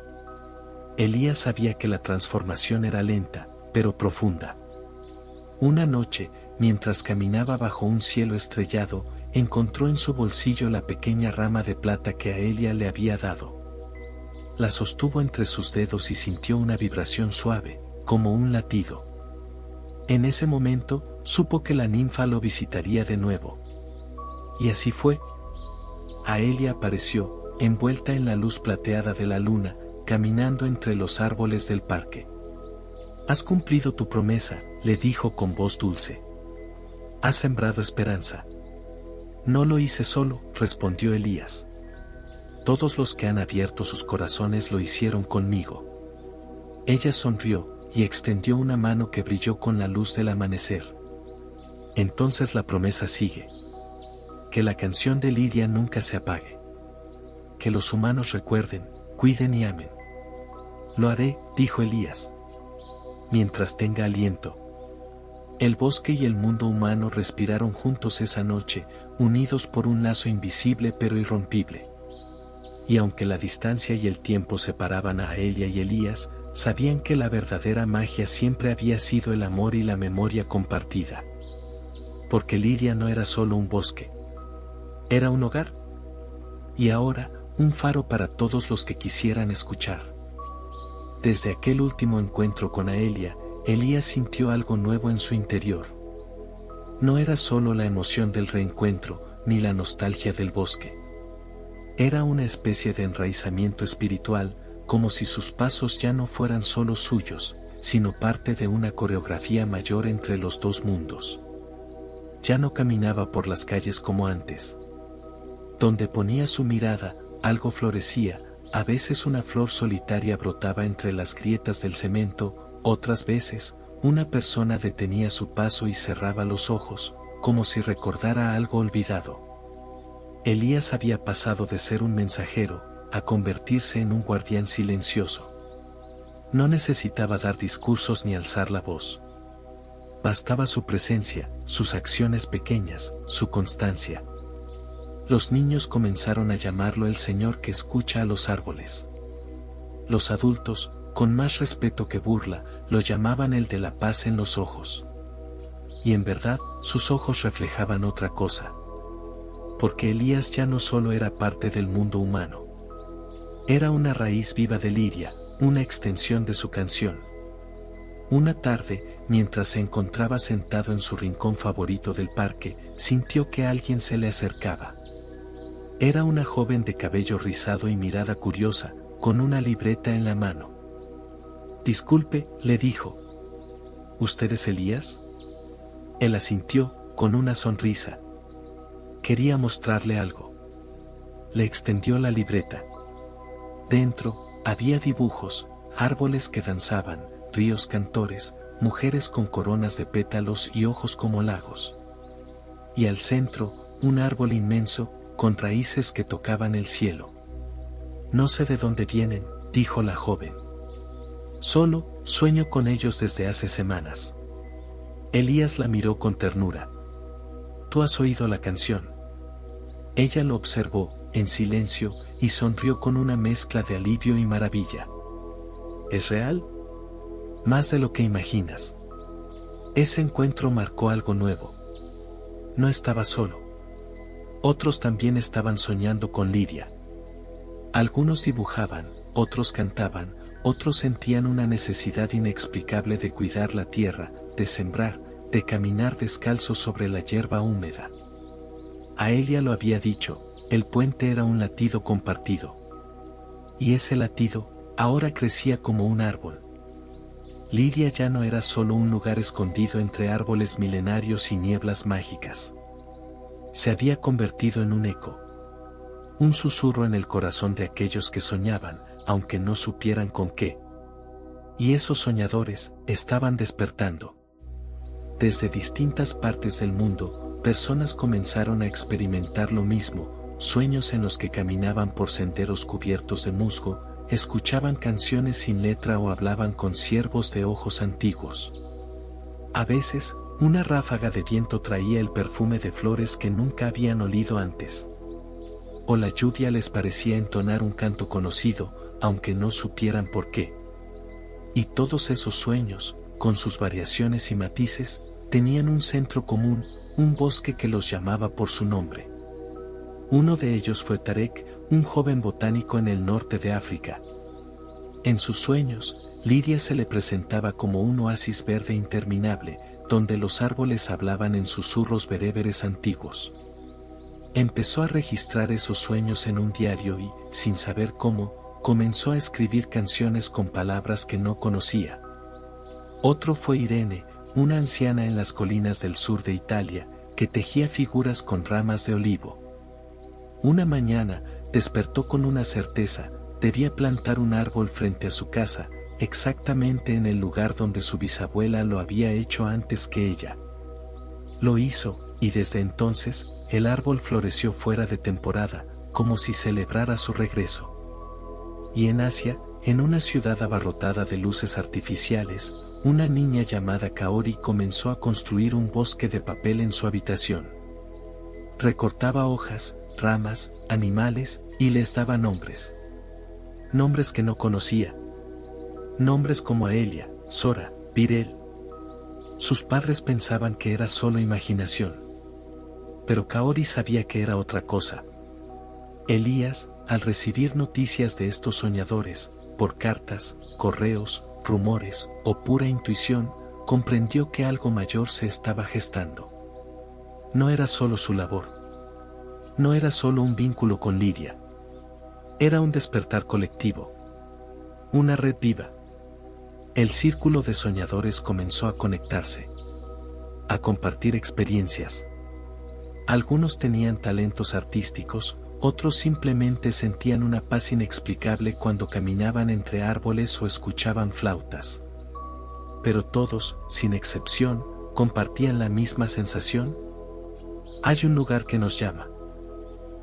Elías sabía que la transformación era lenta, pero profunda. Una noche, mientras caminaba bajo un cielo estrellado, encontró en su bolsillo la pequeña rama de plata que Aelia le había dado. La sostuvo entre sus dedos y sintió una vibración suave, como un latido. En ese momento, supo que la ninfa lo visitaría de nuevo. Y así fue. Aelia apareció, envuelta en la luz plateada de la luna, caminando entre los árboles del parque. «Has cumplido tu promesa», le dijo con voz dulce. «Has sembrado esperanza». «No lo hice solo», respondió Elías. «Todos los que han abierto sus corazones lo hicieron conmigo». Ella sonrió, y extendió una mano que brilló con la luz del amanecer. Entonces la promesa sigue. Que la canción de Lidia nunca se apague. Que los humanos recuerden, cuiden y amen. «Lo haré», dijo Elías. «Mientras tenga aliento». El bosque y el mundo humano respiraron juntos esa noche, unidos por un lazo invisible pero irrompible. Y aunque la distancia y el tiempo separaban a Aelia y Elías, sabían que la verdadera magia siempre había sido el amor y la memoria compartida. Porque Lidia no era solo un bosque. Era un hogar. Y ahora, un faro para todos los que quisieran escuchar. Desde aquel último encuentro con Aelia, Elías sintió algo nuevo en su interior. No era solo la emoción del reencuentro, ni la nostalgia del bosque. Era una especie de enraizamiento espiritual, como si sus pasos ya no fueran solo suyos, sino parte de una coreografía mayor entre los dos mundos. Ya no caminaba por las calles como antes. Donde ponía su mirada, algo florecía, a veces una flor solitaria brotaba entre las grietas del cemento, otras veces, una persona detenía su paso y cerraba los ojos, como si recordara algo olvidado. Elías había pasado de ser un mensajero, a convertirse en un guardián silencioso. No necesitaba dar discursos ni alzar la voz. Bastaba su presencia, sus acciones pequeñas, su constancia. Los niños comenzaron a llamarlo el Señor que escucha a los árboles. Los adultos, con más respeto que burla, lo llamaban el de la paz en los ojos. Y en verdad, sus ojos reflejaban otra cosa. Porque Elías ya no solo era parte del mundo humano. Era una raíz viva de Lidia, una extensión de su canción. Una tarde, mientras se encontraba sentado en su rincón favorito del parque, sintió que alguien se le acercaba. Era una joven de cabello rizado y mirada curiosa, con una libreta en la mano. «Disculpe», le dijo. «¿Usted es Elías?» Él asintió, con una sonrisa. Quería mostrarle algo. Le extendió la libreta. Dentro, había dibujos, árboles que danzaban, ríos cantores, mujeres con coronas de pétalos y ojos como lagos. Y al centro, un árbol inmenso, con raíces que tocaban el cielo. «No sé de dónde vienen», dijo la joven. «Solo, sueño con ellos desde hace semanas». Elías la miró con ternura. «¿Tú has oído la canción?» Ella lo observó, en silencio, y sonrió con una mezcla de alivio y maravilla. «¿Es real?» «Más de lo que imaginas». Ese encuentro marcó algo nuevo. No estaba solo. Otros también estaban soñando con Lidia. Algunos dibujaban, otros cantaban, otros sentían una necesidad inexplicable de cuidar la tierra, de sembrar, de caminar descalzos sobre la hierba húmeda. Aelia lo había dicho, el puente era un latido compartido. Y ese latido, ahora crecía como un árbol. Lidia ya no era solo un lugar escondido entre árboles milenarios y nieblas mágicas. Se había convertido en un eco. Un susurro en el corazón de aquellos que soñaban, aunque no supieran con qué. Y esos soñadores estaban despertando. Desde distintas partes del mundo, personas comenzaron a experimentar lo mismo, sueños en los que caminaban por senderos cubiertos de musgo, escuchaban canciones sin letra o hablaban con ciervos de ojos antiguos. A veces, una ráfaga de viento traía el perfume de flores que nunca habían olido antes. O la lluvia les parecía entonar un canto conocido, aunque no supieran por qué. Y todos esos sueños, con sus variaciones y matices, tenían un centro común, un bosque que los llamaba por su nombre. Uno de ellos fue Tarek, un joven botánico en el norte de África, En sus sueños, Lidia se le presentaba como un oasis verde interminable, donde los árboles hablaban en susurros bereberes antiguos. Empezó a registrar esos sueños en un diario y, sin saber cómo, comenzó a escribir canciones con palabras que no conocía. Otro fue Irene, una anciana en las colinas del sur de Italia, que tejía figuras con ramas de olivo. Una mañana, despertó con una certeza: debía plantar un árbol frente a su casa, exactamente en el lugar donde su bisabuela lo había hecho antes que ella. Lo hizo, y desde entonces, el árbol floreció fuera de temporada, como si celebrara su regreso. Y en Asia, en una ciudad abarrotada de luces artificiales, una niña llamada Kaori comenzó a construir un bosque de papel en su habitación. Recortaba hojas, ramas, animales, y les daba nombres. Nombres que no conocía. Nombres como Aelia, Sora, Virel. Sus padres pensaban que era solo imaginación. Pero Kaori sabía que era otra cosa. Elías, al recibir noticias de estos soñadores, por cartas, correos, rumores o pura intuición, comprendió que algo mayor se estaba gestando. No era solo su labor. No era solo un vínculo con Lidia. Era un despertar colectivo. Una red viva. El círculo de soñadores comenzó a conectarse. A compartir experiencias. Algunos tenían talentos artísticos, otros simplemente sentían una paz inexplicable cuando caminaban entre árboles o escuchaban flautas. Pero todos, sin excepción, compartían la misma sensación. Hay un lugar que nos llama.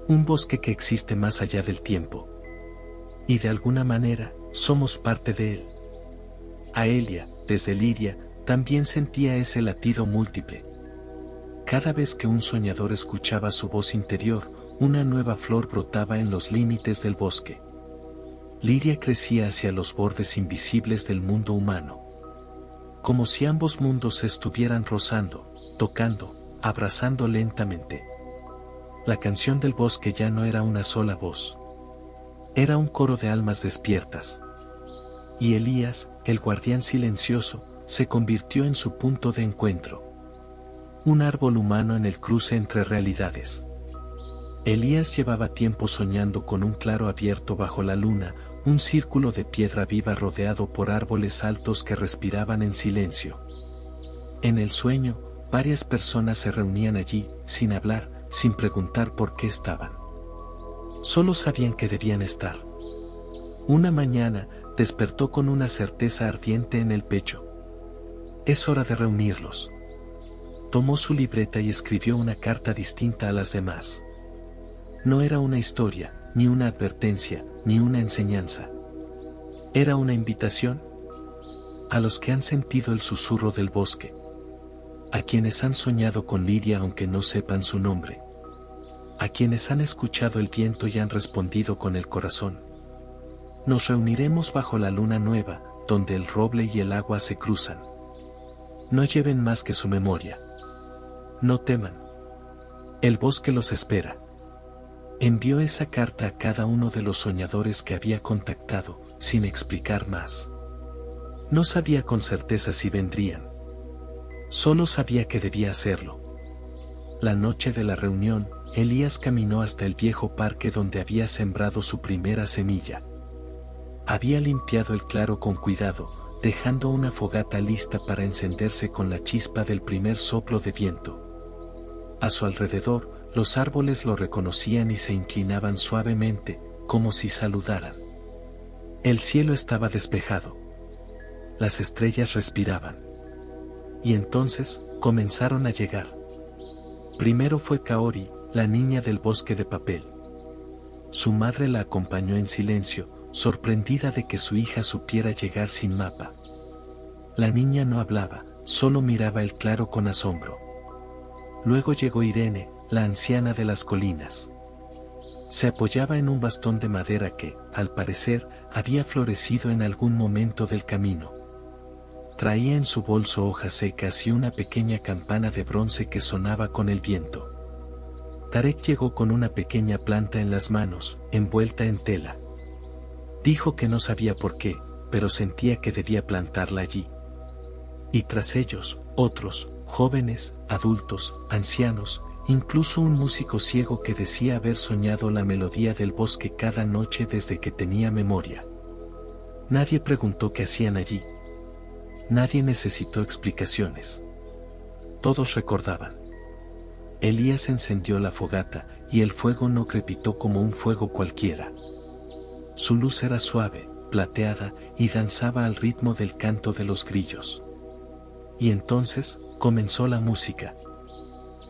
Un bosque que existe más allá del tiempo. Y de alguna manera, somos parte de él. Aelia, desde Lidia, también sentía ese latido múltiple. Cada vez que un soñador escuchaba su voz interior, una nueva flor brotaba en los límites del bosque. Lidia crecía hacia los bordes invisibles del mundo humano. Como si ambos mundos se estuvieran rozando, tocando, abrazando lentamente. La canción del bosque ya no era una sola voz. Era un coro de almas despiertas. Y Elías, el guardián silencioso, se convirtió en su punto de encuentro. Un árbol humano en el cruce entre realidades. Elías llevaba tiempo soñando con un claro abierto bajo la luna, un círculo de piedra viva rodeado por árboles altos que respiraban en silencio. En el sueño, varias personas se reunían allí, sin hablar, sin preguntar por qué estaban. Solo sabían que debían estar. Una mañana, despertó con una certeza ardiente en el pecho. Es hora de reunirlos. Tomó su libreta y escribió una carta distinta a las demás. No era una historia, ni una advertencia, ni una enseñanza. Era una invitación. A los que han sentido el susurro del bosque. A quienes han soñado con Lidia aunque no sepan su nombre. A quienes han escuchado el viento y han respondido con el corazón. Nos reuniremos bajo la luna nueva, donde el roble y el agua se cruzan. No lleven más que su memoria. No teman. El bosque los espera. Envió esa carta a cada uno de los soñadores que había contactado, sin explicar más. No sabía con certeza si vendrían. Solo sabía que debía hacerlo. La noche de la reunión, Elías caminó hasta el viejo parque donde había sembrado su primera semilla. Había limpiado el claro con cuidado, dejando una fogata lista para encenderse con la chispa del primer soplo de viento. A su alrededor, los árboles lo reconocían y se inclinaban suavemente, como si saludaran. El cielo estaba despejado. Las estrellas respiraban. Y entonces, comenzaron a llegar. Primero fue Kaori, la niña del bosque de papel. Su madre la acompañó en silencio, sorprendida de que su hija supiera llegar sin mapa. La niña no hablaba, solo miraba el claro con asombro. Luego llegó Irene, la anciana de las colinas. Se apoyaba en un bastón de madera que, al parecer, había florecido en algún momento del camino. Traía en su bolso hojas secas y una pequeña campana de bronce que sonaba con el viento. Tarek llegó con una pequeña planta en las manos, envuelta en tela. Dijo que no sabía por qué, pero sentía que debía plantarla allí. Y tras ellos, otros, jóvenes, adultos, ancianos, incluso un músico ciego que decía haber soñado la melodía del bosque cada noche desde que tenía memoria. Nadie preguntó qué hacían allí. Nadie necesitó explicaciones. Todos recordaban. Elías encendió la fogata, y el fuego no crepitó como un fuego cualquiera. Su luz era suave, plateada, y danzaba al ritmo del canto de los grillos. Y entonces, comenzó la música.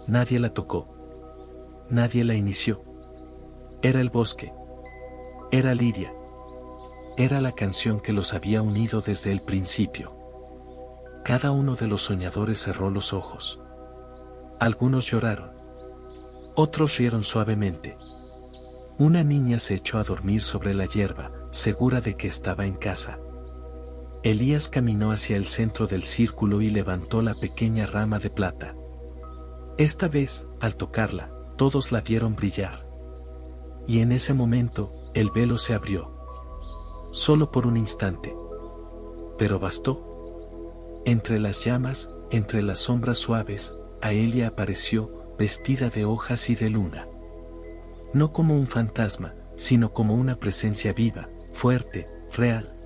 Nadie la tocó. Nadie la inició. Era el bosque. Era Lidia. Era la canción que los había unido desde el principio. Cada uno de los soñadores cerró los ojos. Algunos lloraron. Otros rieron suavemente. Una niña se echó a dormir sobre la hierba, segura de que estaba en casa. Elías caminó hacia el centro del círculo y levantó la pequeña rama de plata. Esta vez, al tocarla, todos la vieron brillar. Y en ese momento, el velo se abrió. Solo por un instante. Pero bastó. Entre las llamas, entre las sombras suaves, Aelia apareció, vestida de hojas y de luna. No como un fantasma, sino como una presencia viva, fuerte, real.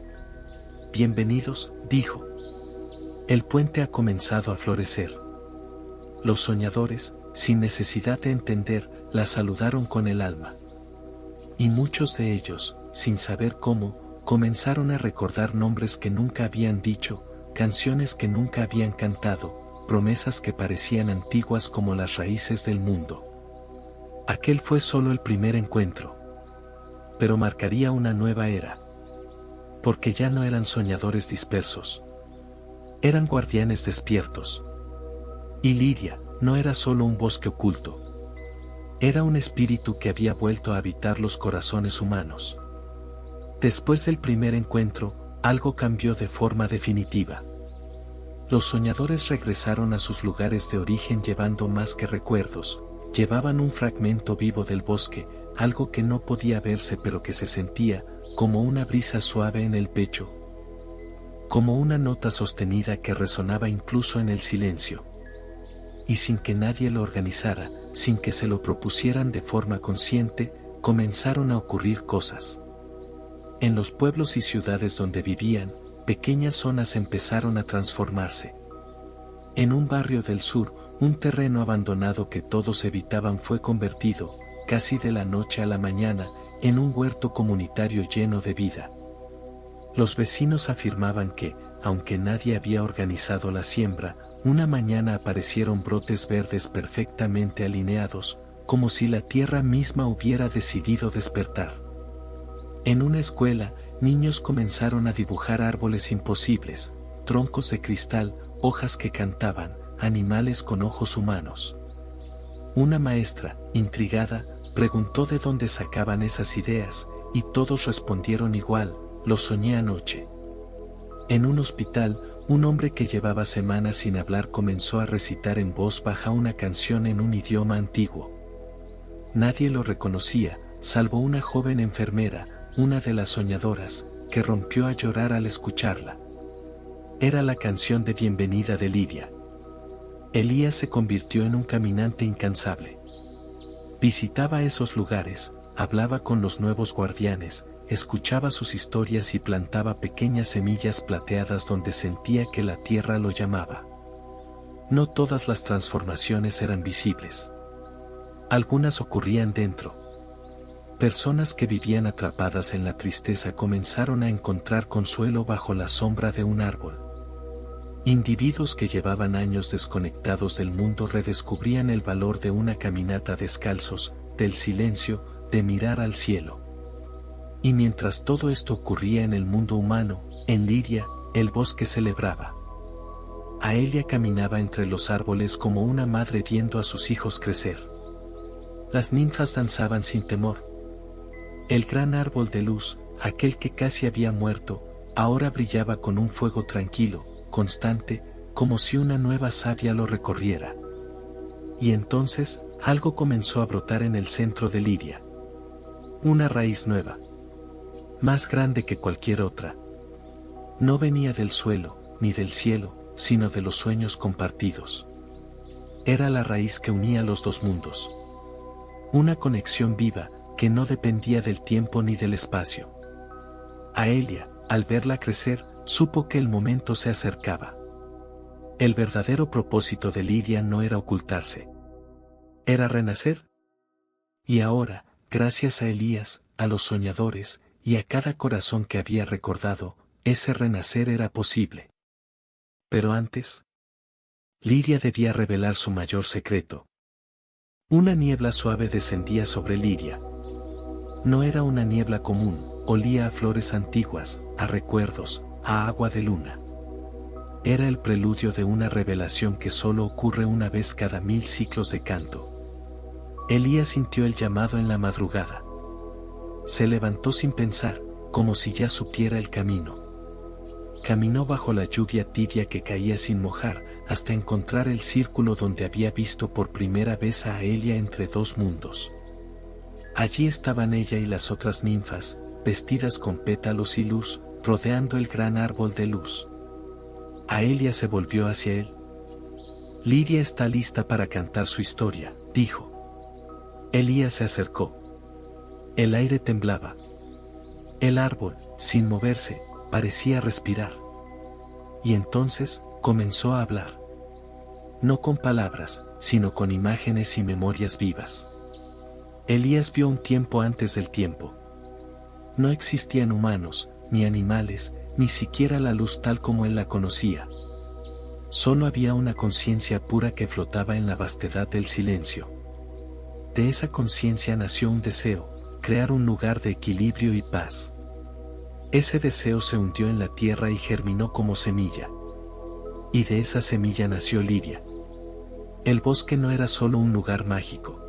Bienvenidos, dijo. El puente ha comenzado a florecer. Los soñadores, sin necesidad de entender, la saludaron con el alma. Y muchos de ellos, sin saber cómo, comenzaron a recordar nombres que nunca habían dicho, canciones que nunca habían cantado, promesas que parecían antiguas como las raíces del mundo. Aquel fue solo el primer encuentro. Pero marcaría una nueva era. Porque ya no eran soñadores dispersos. Eran guardianes despiertos. Y Lidia no era solo un bosque oculto. Era un espíritu que había vuelto a habitar los corazones humanos. Después del primer encuentro, algo cambió de forma definitiva. Los soñadores regresaron a sus lugares de origen llevando más que recuerdos, llevaban un fragmento vivo del bosque, algo que no podía verse pero que se sentía, como una brisa suave en el pecho. Como una nota sostenida que resonaba incluso en el silencio. Y sin que nadie lo organizara, sin que se lo propusieran de forma consciente, comenzaron a ocurrir cosas. En los pueblos y ciudades donde vivían, pequeñas zonas empezaron a transformarse. En un barrio del sur, un terreno abandonado que todos evitaban fue convertido, casi de la noche a la mañana, en un huerto comunitario lleno de vida. Los vecinos afirmaban que, aunque nadie había organizado la siembra, una mañana aparecieron brotes verdes perfectamente alineados, como si la tierra misma hubiera decidido despertar. En una escuela, niños comenzaron a dibujar árboles imposibles, troncos de cristal, hojas que cantaban, animales con ojos humanos. Una maestra, intrigada, preguntó de dónde sacaban esas ideas, y todos respondieron igual: lo soñé anoche. En un hospital, un hombre que llevaba semanas sin hablar comenzó a recitar en voz baja una canción en un idioma antiguo. Nadie lo reconocía, salvo una joven enfermera, una de las soñadoras, que rompió a llorar al escucharla. Era la canción de bienvenida de Lidia. Elías se convirtió en un caminante incansable. Visitaba esos lugares, hablaba con los nuevos guardianes, escuchaba sus historias y plantaba pequeñas semillas plateadas donde sentía que la tierra lo llamaba. No todas las transformaciones eran visibles. Algunas ocurrían dentro. Personas que vivían atrapadas en la tristeza comenzaron a encontrar consuelo bajo la sombra de un árbol. Individuos que llevaban años desconectados del mundo redescubrían el valor de una caminata descalzos, del silencio, de mirar al cielo. Y mientras todo esto ocurría en el mundo humano, en Lidia, el bosque celebraba. Aelia caminaba entre los árboles como una madre viendo a sus hijos crecer. Las ninfas danzaban sin temor. El gran árbol de luz, aquel que casi había muerto, ahora brillaba con un fuego tranquilo, constante, como si una nueva savia lo recorriera. Y entonces, algo comenzó a brotar en el centro de Lidia. Una raíz nueva. Más grande que cualquier otra. No venía del suelo, ni del cielo, sino de los sueños compartidos. Era la raíz que unía los dos mundos. Una conexión viva, que no dependía del tiempo ni del espacio. Aelia, al verla crecer, supo que el momento se acercaba. El verdadero propósito de Lidia no era ocultarse. Era renacer. Y ahora, gracias a Elías, a los soñadores, y a cada corazón que había recordado, ese renacer era posible. Pero antes, Lidia debía revelar su mayor secreto. Una niebla suave descendía sobre Lidia. No era una niebla común, olía a flores antiguas, a recuerdos, a agua de luna. Era el preludio de una revelación que solo ocurre una vez cada 1000 ciclos de canto. Elías sintió el llamado en la madrugada. Se levantó sin pensar, como si ya supiera el camino. Caminó bajo la lluvia tibia que caía sin mojar, hasta encontrar el círculo donde había visto por primera vez a Aelia entre dos mundos. Allí estaban ella y las otras ninfas, vestidas con pétalos y luz, rodeando el gran árbol de luz. Aelia se volvió hacia él. Lidia está lista para cantar su historia, dijo. Elías se acercó. El aire temblaba. El árbol, sin moverse, parecía respirar. Y entonces, comenzó a hablar. No con palabras, sino con imágenes y memorias vivas. Elías vio un tiempo antes del tiempo. No existían humanos, ni animales, ni siquiera la luz tal como él la conocía. Solo había una conciencia pura que flotaba en la vastedad del silencio. De esa conciencia nació un deseo, crear un lugar de equilibrio y paz. Ese deseo se hundió en la tierra y germinó como semilla. Y de esa semilla nació Lidia. El bosque no era solo un lugar mágico.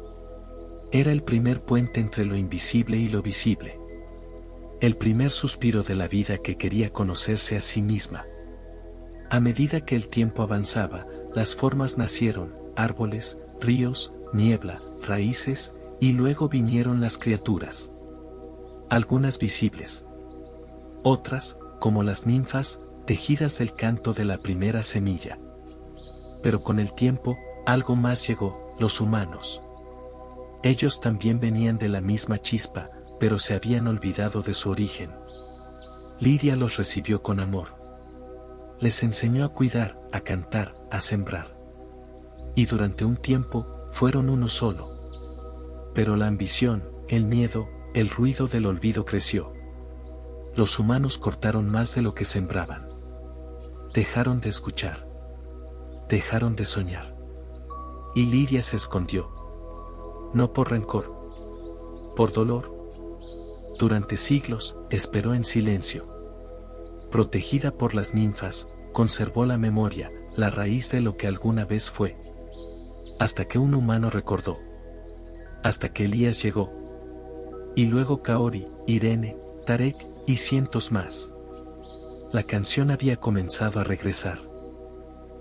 Era el primer puente entre lo invisible y lo visible. El primer suspiro de la vida que quería conocerse a sí misma. A medida que el tiempo avanzaba, las formas nacieron, árboles, ríos, niebla, raíces, y luego vinieron las criaturas. Algunas visibles. Otras, como las ninfas, tejidas del canto de la primera semilla. Pero con el tiempo, algo más llegó, los humanos. Ellos también venían de la misma chispa, pero se habían olvidado de su origen. Lidia los recibió con amor. Les enseñó a cuidar, a cantar, a sembrar. Y durante un tiempo, fueron uno solo. Pero la ambición, el miedo, el ruido del olvido creció. Los humanos cortaron más de lo que sembraban. Dejaron de escuchar. Dejaron de soñar. Y Lidia se escondió. No por rencor. Por dolor. Durante siglos, esperó en silencio. Protegida por las ninfas, conservó la memoria, la raíz de lo que alguna vez fue. Hasta que un humano recordó. Hasta que Elías llegó. Y luego Kaori, Irene, Tarek, y cientos más. La canción había comenzado a regresar.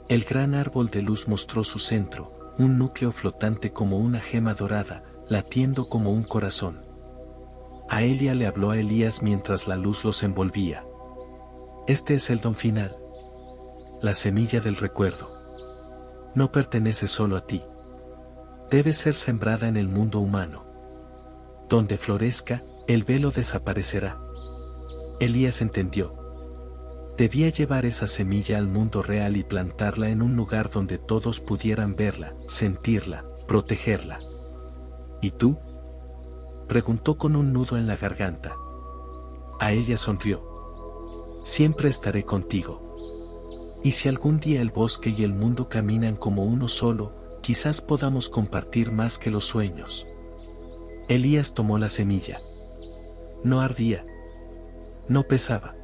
El gran árbol de luz mostró su centro, un núcleo flotante como una gema dorada, latiendo como un corazón. Aelia le habló a Elías mientras la luz los envolvía. Este es el don final. La semilla del recuerdo. No pertenece solo a ti. Debe ser sembrada en el mundo humano. Donde florezca, el velo desaparecerá. Elías entendió. Debía llevar esa semilla al mundo real y plantarla en un lugar donde todos pudieran verla, sentirla, protegerla. ¿Y tú? Preguntó con un nudo en la garganta. Aelia sonrió. Siempre estaré contigo. Y si algún día el bosque y el mundo caminan como uno solo, quizás podamos compartir más que los sueños. Elías tomó la semilla. No ardía. No pesaba.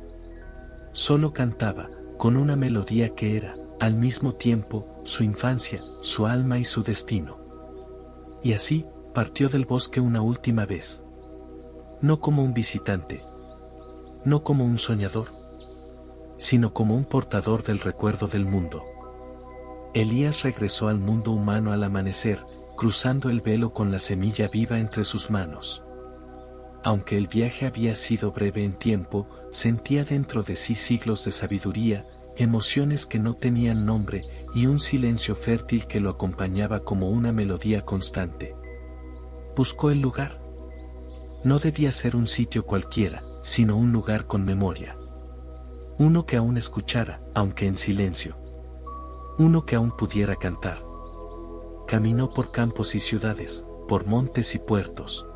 Solo cantaba, con una melodía que era, al mismo tiempo, su infancia, su alma y su destino. Y así, partió del bosque una última vez. No como un visitante. No como un soñador. Sino como un portador del recuerdo del mundo. Elías regresó al mundo humano al amanecer, cruzando el velo con la semilla viva entre sus manos. aunque el viaje había sido breve en tiempo, sentía dentro de sí siglos de sabiduría, emociones que no tenían nombre y un silencio fértil que lo acompañaba como una melodía constante. Buscó el lugar. No debía ser un sitio cualquiera, sino un lugar con memoria. Uno que aún escuchara, aunque en silencio. Uno que aún pudiera cantar. Caminó por campos y ciudades, por montes y puertos.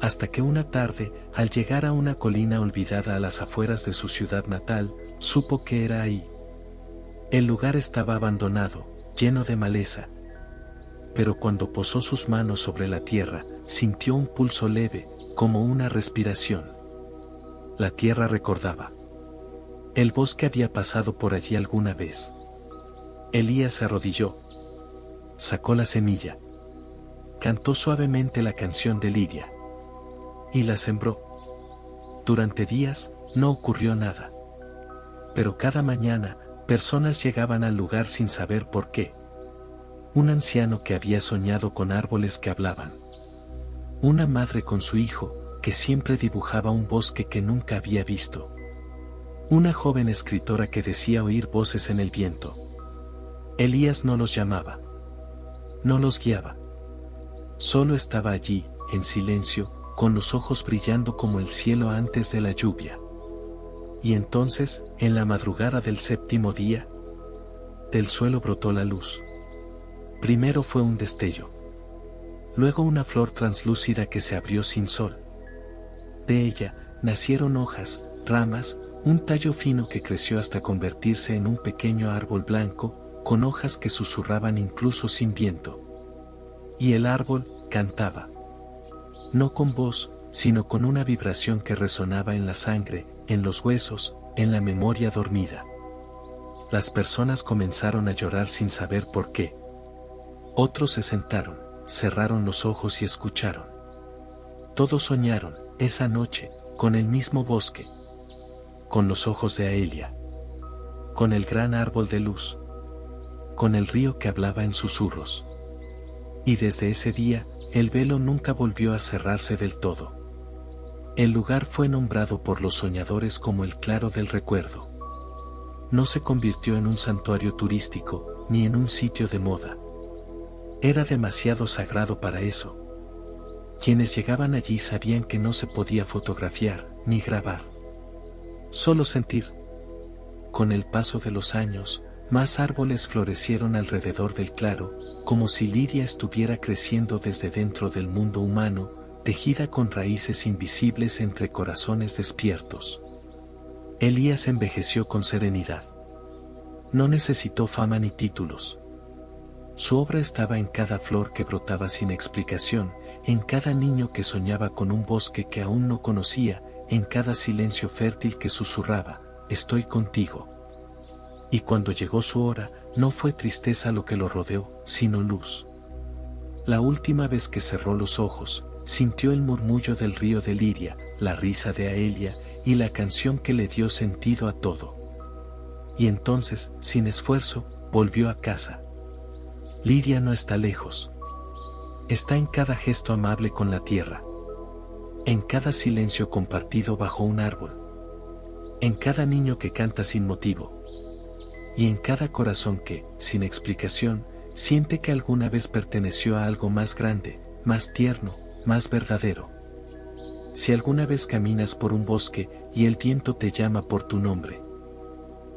Hasta que una tarde, al llegar a una colina olvidada a las afueras de su ciudad natal, supo que era ahí. El lugar estaba abandonado, lleno de maleza. Pero cuando posó sus manos sobre la tierra, sintió un pulso leve, como una respiración. La tierra recordaba. El bosque había pasado por allí alguna vez. Elías se arrodilló. Sacó la semilla. Cantó suavemente la canción de Lidia. Y la sembró. Durante días, no ocurrió nada. Pero cada mañana, personas llegaban al lugar sin saber por qué. Un anciano que había soñado con árboles que hablaban. Una madre con su hijo, que siempre dibujaba un bosque que nunca había visto. Una joven escritora que decía oír voces en el viento. Elías no los llamaba. No los guiaba. Solo estaba allí, en silencio, con los ojos brillando como el cielo antes de la lluvia. Y entonces, en la madrugada del séptimo día, del suelo brotó la luz. Primero fue un destello. Luego una flor translúcida que se abrió sin sol. De ella, nacieron hojas, ramas, un tallo fino que creció hasta convertirse en un pequeño árbol blanco, con hojas que susurraban incluso sin viento. Y el árbol cantaba. No con voz, sino con una vibración que resonaba en la sangre, en los huesos, en la memoria dormida. Las personas comenzaron a llorar sin saber por qué. Otros se sentaron, cerraron los ojos y escucharon. Todos soñaron, esa noche, con el mismo bosque. Con los ojos de Aelia. Con el gran árbol de luz. Con el río que hablaba en susurros. Y desde ese día, el velo nunca volvió a cerrarse del todo. El lugar fue nombrado por los soñadores como el claro del recuerdo. No se convirtió en un santuario turístico, ni en un sitio de moda. Era demasiado sagrado para eso. Quienes llegaban allí sabían que no se podía fotografiar, ni grabar. Solo sentir. Con el paso de los años, más árboles florecieron alrededor del claro, como si Lidia estuviera creciendo desde dentro del mundo humano, tejida con raíces invisibles entre corazones despiertos. Elías envejeció con serenidad. No necesitó fama ni títulos. Su obra estaba en cada flor que brotaba sin explicación, en cada niño que soñaba con un bosque que aún no conocía, en cada silencio fértil que susurraba, estoy contigo. Y cuando llegó su hora, no fue tristeza lo que lo rodeó, sino luz. La última vez que cerró los ojos, sintió el murmullo del río de Lidia, la risa de Aelia, y la canción que le dio sentido a todo. Y entonces, sin esfuerzo, volvió a casa. Lidia no está lejos. Está en cada gesto amable con la tierra. En cada silencio compartido bajo un árbol. En cada niño que canta sin motivo. Y en cada corazón que, sin explicación, siente que alguna vez perteneció a algo más grande, más tierno, más verdadero. Si alguna vez caminas por un bosque y el viento te llama por tu nombre,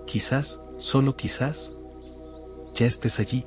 quizás, solo quizás, ya estés allí.